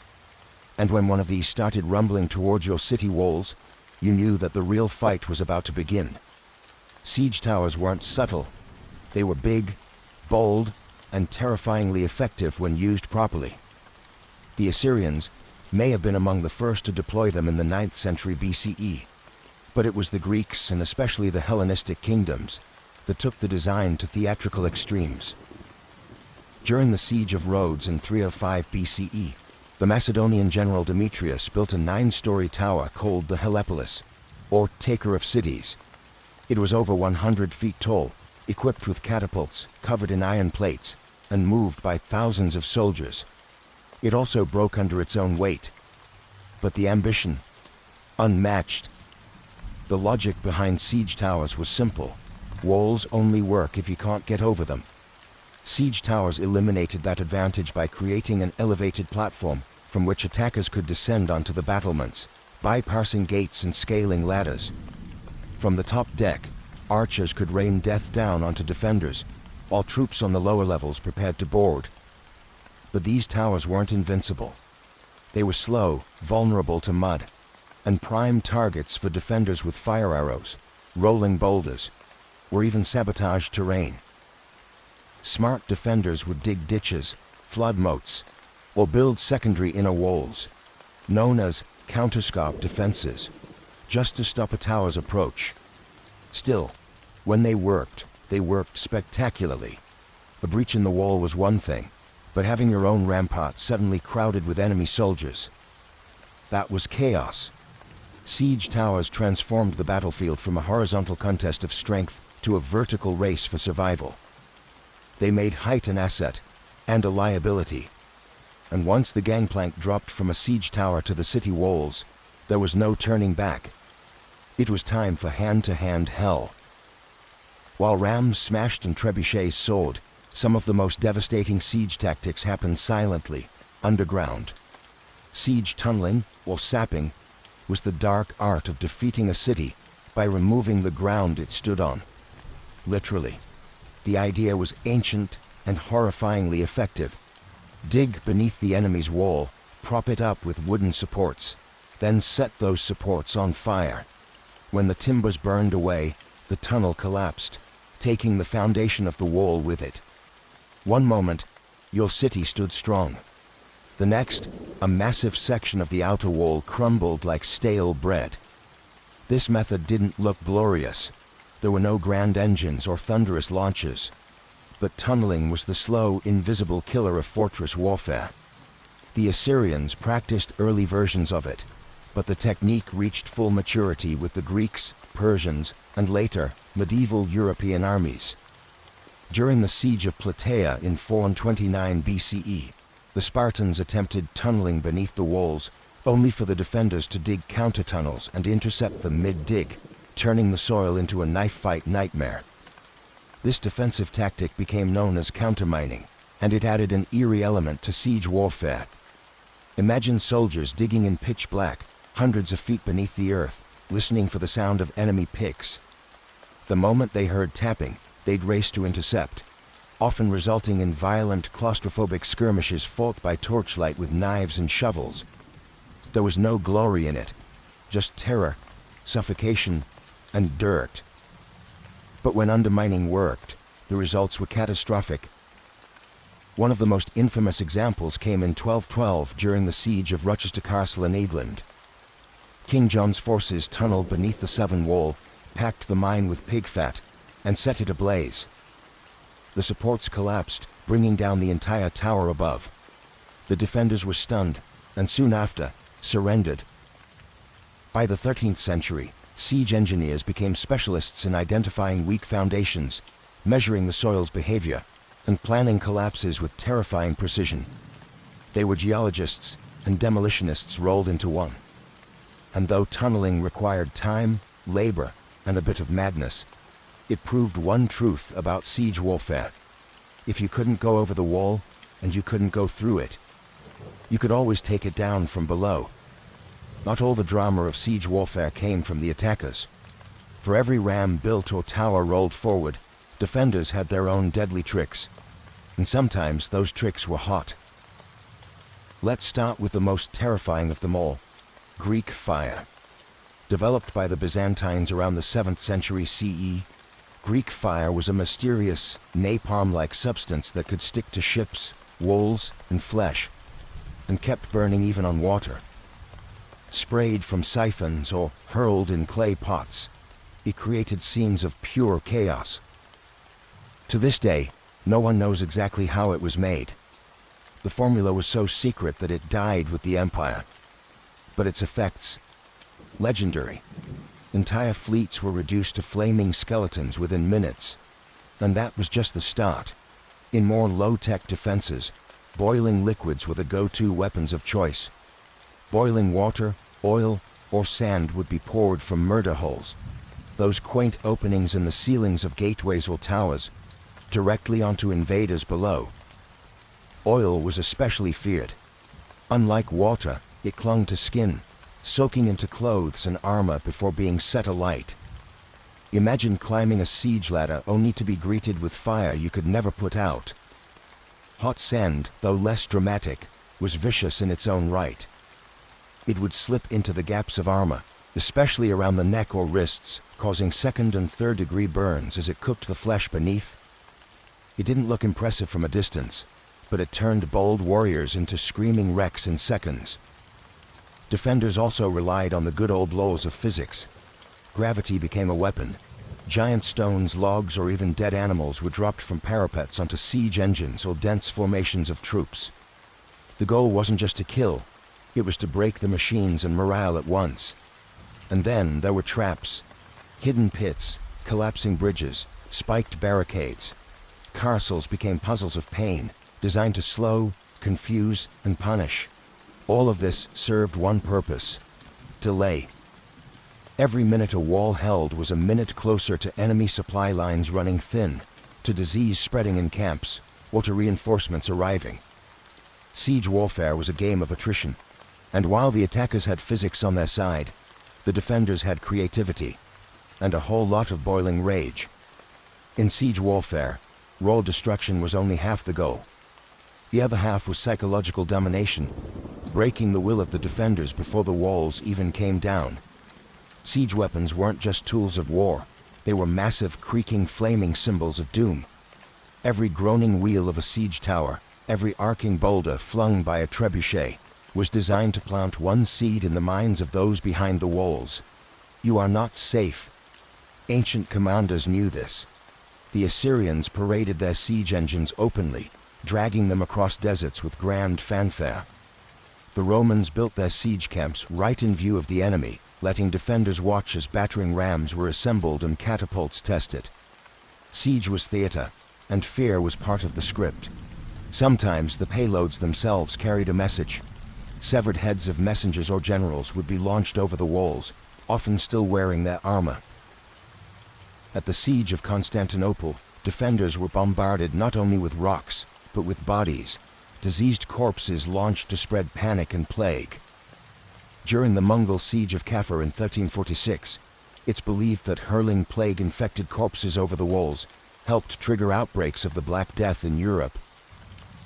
And when one of these started rumbling towards your city walls, you knew that the real fight was about to begin. Siege towers weren't subtle. They were big, bold, and terrifyingly effective when used properly. The Assyrians may have been among the first to deploy them in the 9th century BCE, but it was the Greeks, and especially the Hellenistic kingdoms, that took the design to theatrical extremes. During the siege of Rhodes in 305 BCE, the Macedonian general Demetrius built a 9-story tower called the Helepolis, or Taker of Cities. It was over 100 feet tall, equipped with catapults, covered in iron plates, and moved by thousands of soldiers. It also broke under its own weight. But the ambition, unmatched. The logic behind siege towers was simple. Walls only work if you can't get over them. Siege towers eliminated that advantage by creating an elevated platform from which attackers could descend onto the battlements, bypassing gates and scaling ladders. From the top deck, archers could rain death down onto defenders, while troops on the lower levels prepared to board. But these towers weren't invincible. They were slow, vulnerable to mud, and prime targets for defenders with fire arrows, rolling boulders, or even sabotaged terrain. Smart defenders would dig ditches, flood moats, or build secondary inner walls, known as counterscarp defenses, just to stop a tower's approach. Still, when they worked spectacularly. A breach in the wall was one thing, but having your own rampart suddenly crowded with enemy soldiers, that was chaos. Siege towers transformed the battlefield from a horizontal contest of strength to a vertical race for survival. They made height an asset and a liability. And once the gangplank dropped from a siege tower to the city walls, there was no turning back. It was time for hand-to-hand hell. While rams smashed and trebuchets soared, some of the most devastating siege tactics happened silently, underground. Siege tunneling, or sapping, was the dark art of defeating a city by removing the ground it stood on. Literally. The idea was ancient and horrifyingly effective. Dig beneath the enemy's wall, prop it up with wooden supports, then set those supports on fire. When the timbers burned away, the tunnel collapsed, taking the foundation of the wall with it. One moment, your city stood strong. The next, a massive section of the outer wall crumbled like stale bread. This method didn't look glorious. There were no grand engines or thunderous launches. But tunneling was the slow, invisible killer of fortress warfare. The Assyrians practiced early versions of it, but the technique reached full maturity with the Greeks, Persians, and later, medieval European armies. During the siege of Plataea in 429 BCE, the Spartans attempted tunneling beneath the walls, only for the defenders to dig counter-tunnels and intercept them mid-dig, turning the soil into a knife-fight nightmare. This defensive tactic became known as countermining, and it added an eerie element to siege warfare. Imagine soldiers digging in pitch black, hundreds of feet beneath the earth, listening for the sound of enemy picks. The moment they heard tapping, they'd race to intercept, often resulting in violent, claustrophobic skirmishes fought by torchlight with knives and shovels. There was no glory in it, just terror, suffocation, and dirt. But when undermining worked, the results were catastrophic. One of the most infamous examples came in 1212 during the siege of Rochester Castle in England. King John's forces tunneled beneath the southern wall, packed the mine with pig fat, and set it ablaze. The supports collapsed, bringing down the entire tower above. The defenders were stunned, and soon after, surrendered. By the 13th century, siege engineers became specialists in identifying weak foundations, measuring the soil's behavior, and planning collapses with terrifying precision. They were geologists and demolitionists rolled into one. And though tunneling required time, labor, and a bit of madness, it proved one truth about siege warfare. If you couldn't go over the wall, and you couldn't go through it, you could always take it down from below. Not all the drama of siege warfare came from the attackers. For every ram built or tower rolled forward, defenders had their own deadly tricks, and sometimes those tricks were hot. Let's start with the most terrifying of them all, Greek fire. Developed by the Byzantines around the 7th century CE, Greek fire was a mysterious, napalm-like substance that could stick to ships, walls, and flesh, and kept burning even on water. Sprayed from siphons or hurled in clay pots, it created scenes of pure chaos. To this day, no one knows exactly how it was made. The formula was so secret that it died with the empire. But its effects, legendary. Entire fleets were reduced to flaming skeletons within minutes. And that was just the start. In more low-tech defenses, boiling liquids were the go-to weapons of choice. Boiling water, oil, or sand would be poured from murder holes, those quaint openings in the ceilings of gateways or towers, directly onto invaders below. Oil was especially feared. Unlike water, it clung to skin, soaking into clothes and armor before being set alight. Imagine climbing a siege ladder only to be greeted with fire you could never put out. Hot sand, though less dramatic, was vicious in its own right. It would slip into the gaps of armor, especially around the neck or wrists, causing second and third degree burns as it cooked the flesh beneath. It didn't look impressive from a distance, but it turned bold warriors into screaming wrecks in seconds. Defenders also relied on the good old laws of physics. Gravity became a weapon. Giant stones, logs, or even dead animals were dropped from parapets onto siege engines or dense formations of troops. The goal wasn't just to kill, it was to break the machines and morale at once. And then there were traps, hidden pits, collapsing bridges, spiked barricades. Castles became puzzles of pain, designed to slow, confuse, and punish. All of this served one purpose: delay. Every minute a wall held was a minute closer to enemy supply lines running thin, to disease spreading in camps, or to reinforcements arriving. Siege warfare was a game of attrition. And while the attackers had physics on their side, the defenders had creativity and a whole lot of boiling rage. In siege warfare, raw destruction was only half the goal. The other half was psychological domination, breaking the will of the defenders before the walls even came down. Siege weapons weren't just tools of war, they were massive, creaking, flaming symbols of doom. Every groaning wheel of a siege tower, every arcing boulder flung by a trebuchet, was designed to plant one seed in the minds of those behind the walls. You are not safe. Ancient commanders knew this. The Assyrians paraded their siege engines openly, dragging them across deserts with grand fanfare. The Romans built their siege camps right in view of the enemy, letting defenders watch as battering rams were assembled and catapults tested. Siege was theater, and fear was part of the script. Sometimes the payloads themselves carried a message. Severed heads of messengers or generals would be launched over the walls, often still wearing their armor. At the siege of Constantinople, defenders were bombarded not only with rocks, but with bodies, diseased corpses launched to spread panic and plague. During the Mongol siege of Kafur in 1346, it's believed that hurling plague-infected corpses over the walls helped trigger outbreaks of the Black Death in Europe.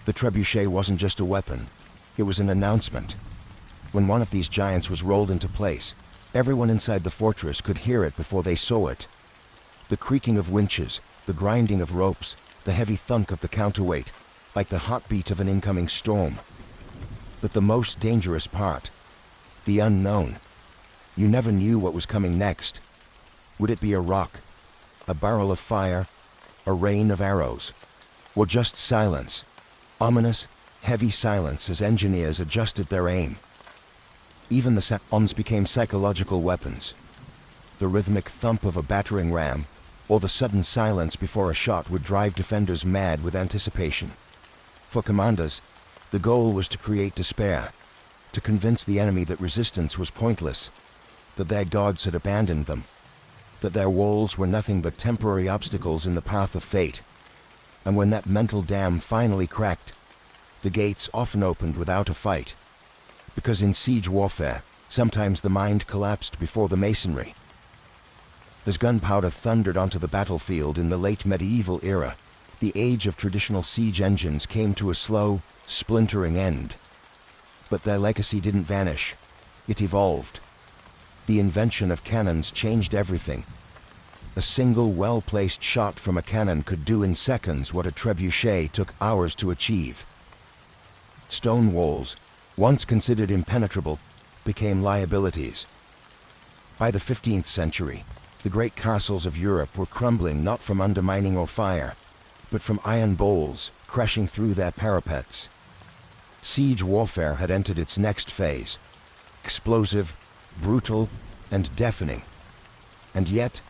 The trebuchet wasn't just a weapon, it was an announcement. When one of these giants was rolled into place, everyone inside the fortress could hear it before they saw it. The creaking of winches, the grinding of ropes, the heavy thunk of the counterweight, like the heartbeat of an incoming storm. But the most dangerous part, the unknown. You never knew what was coming next. Would it be a rock, a barrel of fire, a rain of arrows, or just silence? Ominous, heavy silence as engineers adjusted their aim. Even the sounds became psychological weapons. The rhythmic thump of a battering ram, or the sudden silence before a shot would drive defenders mad with anticipation. For commanders, the goal was to create despair, to convince the enemy that resistance was pointless, that their gods had abandoned them, that their walls were nothing but temporary obstacles in the path of fate. And when that mental dam finally cracked, the gates often opened without a fight. Because in siege warfare, sometimes the mind collapsed before the masonry. As gunpowder thundered onto the battlefield in the late medieval era, the age of traditional siege engines came to a slow, splintering end. But their legacy didn't vanish. It evolved. The invention of cannons changed everything. A single well-placed shot from a cannon could do in seconds what a trebuchet took hours to achieve. Stone walls, once considered impenetrable, became liabilities. By the 15th century, the great castles of Europe were crumbling not from undermining or fire, but from iron bowls crashing through their parapets. Siege warfare had entered its next phase, explosive, brutal, and deafening. And yet,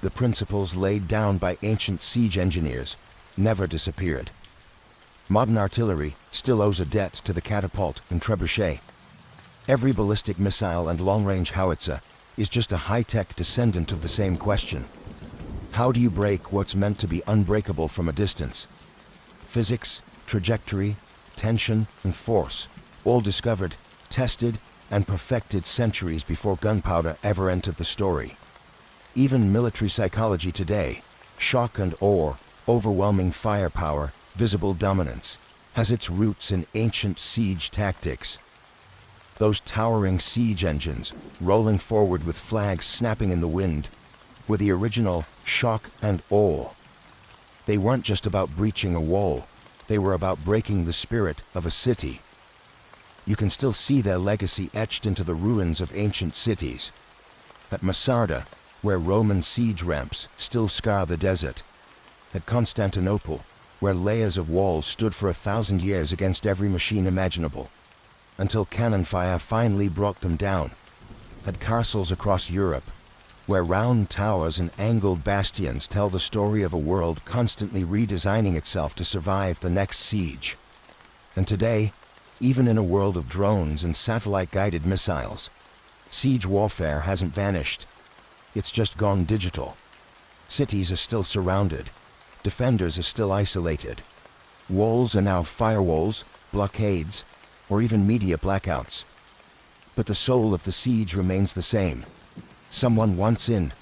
the principles laid down by ancient siege engineers never disappeared. Modern artillery still owes a debt to the catapult and trebuchet. Every ballistic missile and long-range howitzer is just a high-tech descendant of the same question. How do you break what's meant to be unbreakable from a distance? Physics, trajectory, tension, and force, all discovered, tested, and perfected centuries before gunpowder ever entered the story. Even military psychology today, shock and awe, overwhelming firepower, visible dominance, has its roots in ancient siege tactics. Those towering siege engines, rolling forward with flags snapping in the wind, were the original shock and awe. They weren't just about breaching a wall, they were about breaking the spirit of a city. You can still see their legacy etched into the ruins of ancient cities. At Masada, where Roman siege ramps still scar the desert. At Constantinople, where layers of walls stood for 1,000 years against every machine imaginable, until cannon fire finally brought them down. At castles across Europe, where round towers and angled bastions tell the story of a world constantly redesigning itself to survive the next siege. And today, even in a world of drones and satellite-guided missiles, siege warfare hasn't vanished. It's just gone digital. Cities are still surrounded. Defenders are still isolated. Walls are now firewalls, blockades, or even media blackouts. but the soul of the siege remains the same. Someone wants in,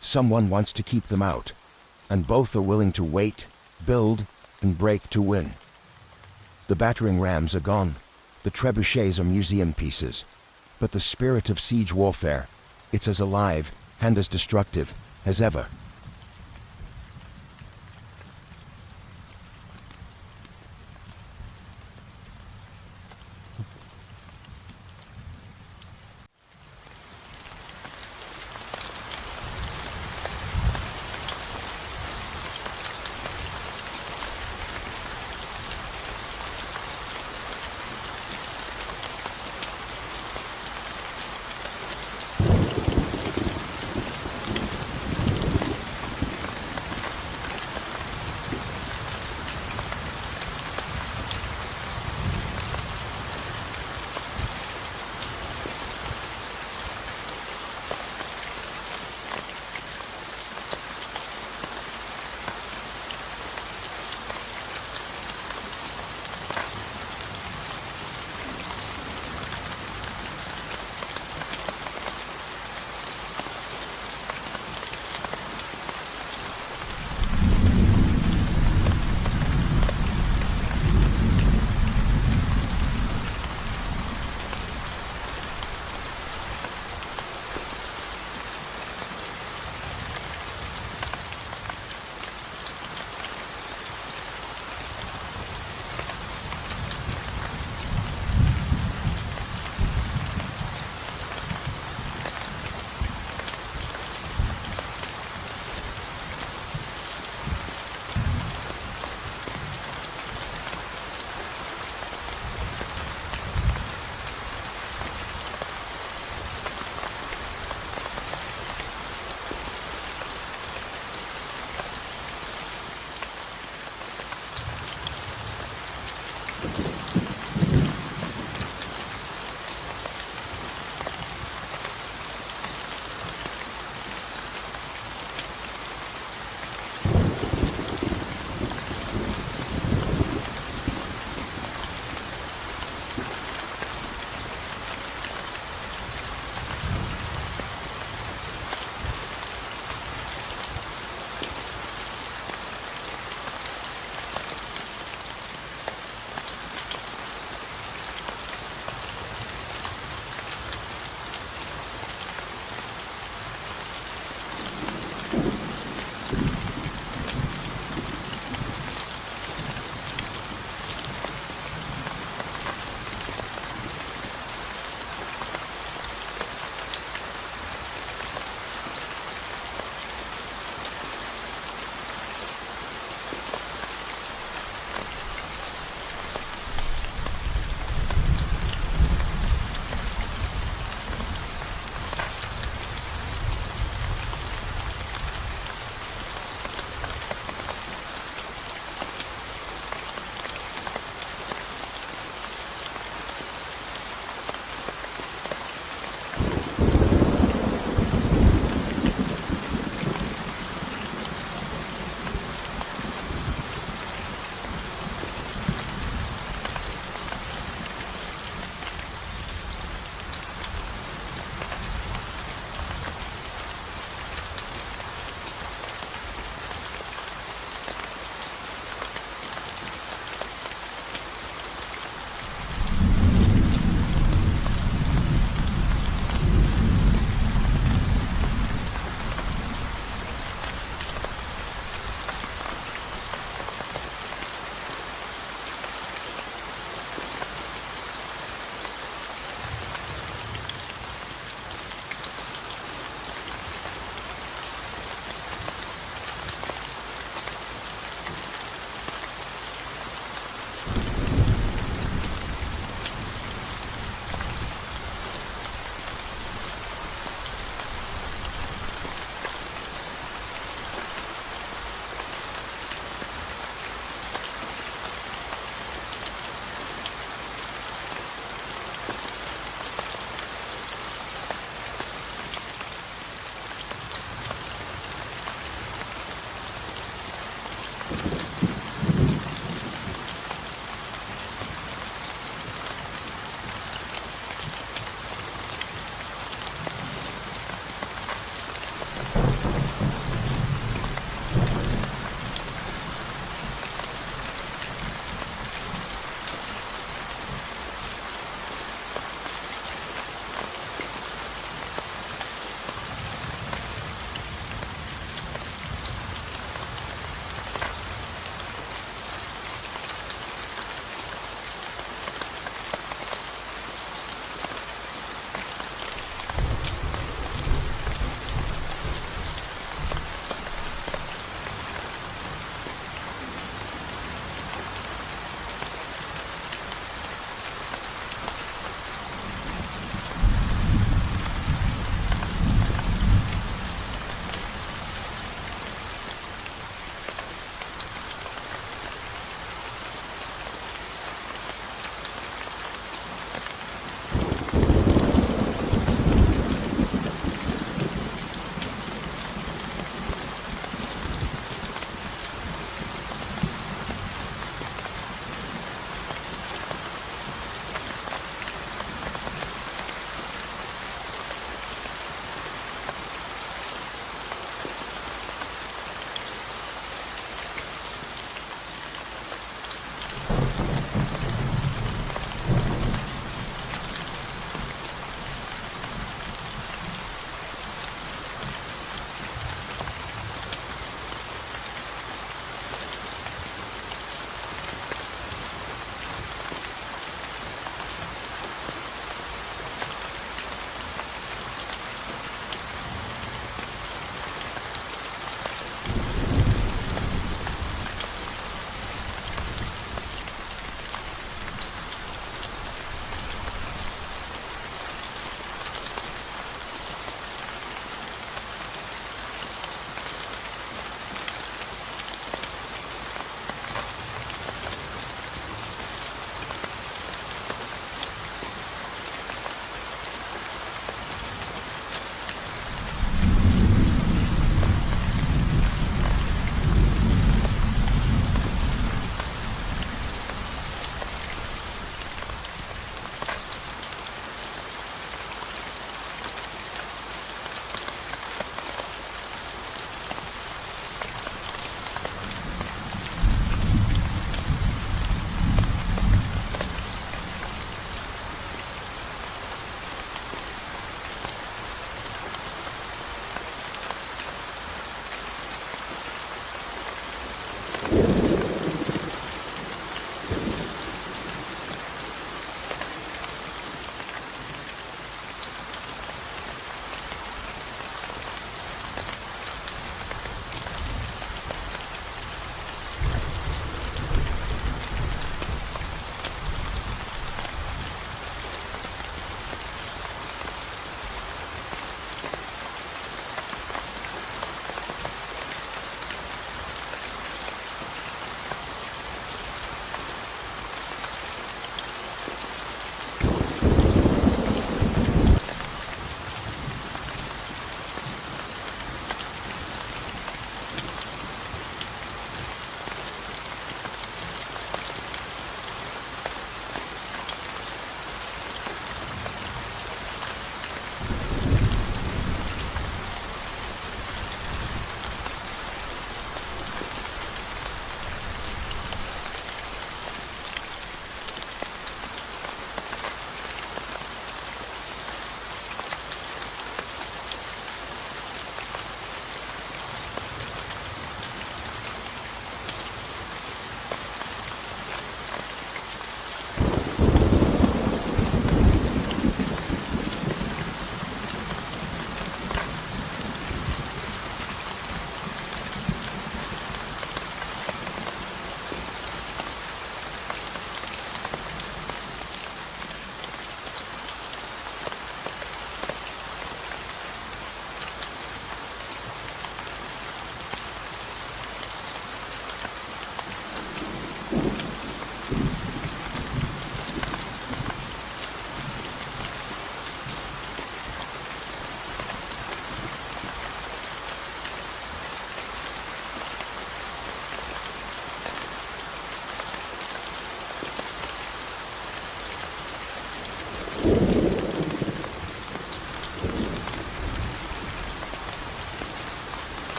someone wants to keep them out, and both are willing to wait, build, and break to win. The battering rams are gone, the trebuchets are museum pieces, but the spirit of siege warfare, it's as alive and as destructive as ever.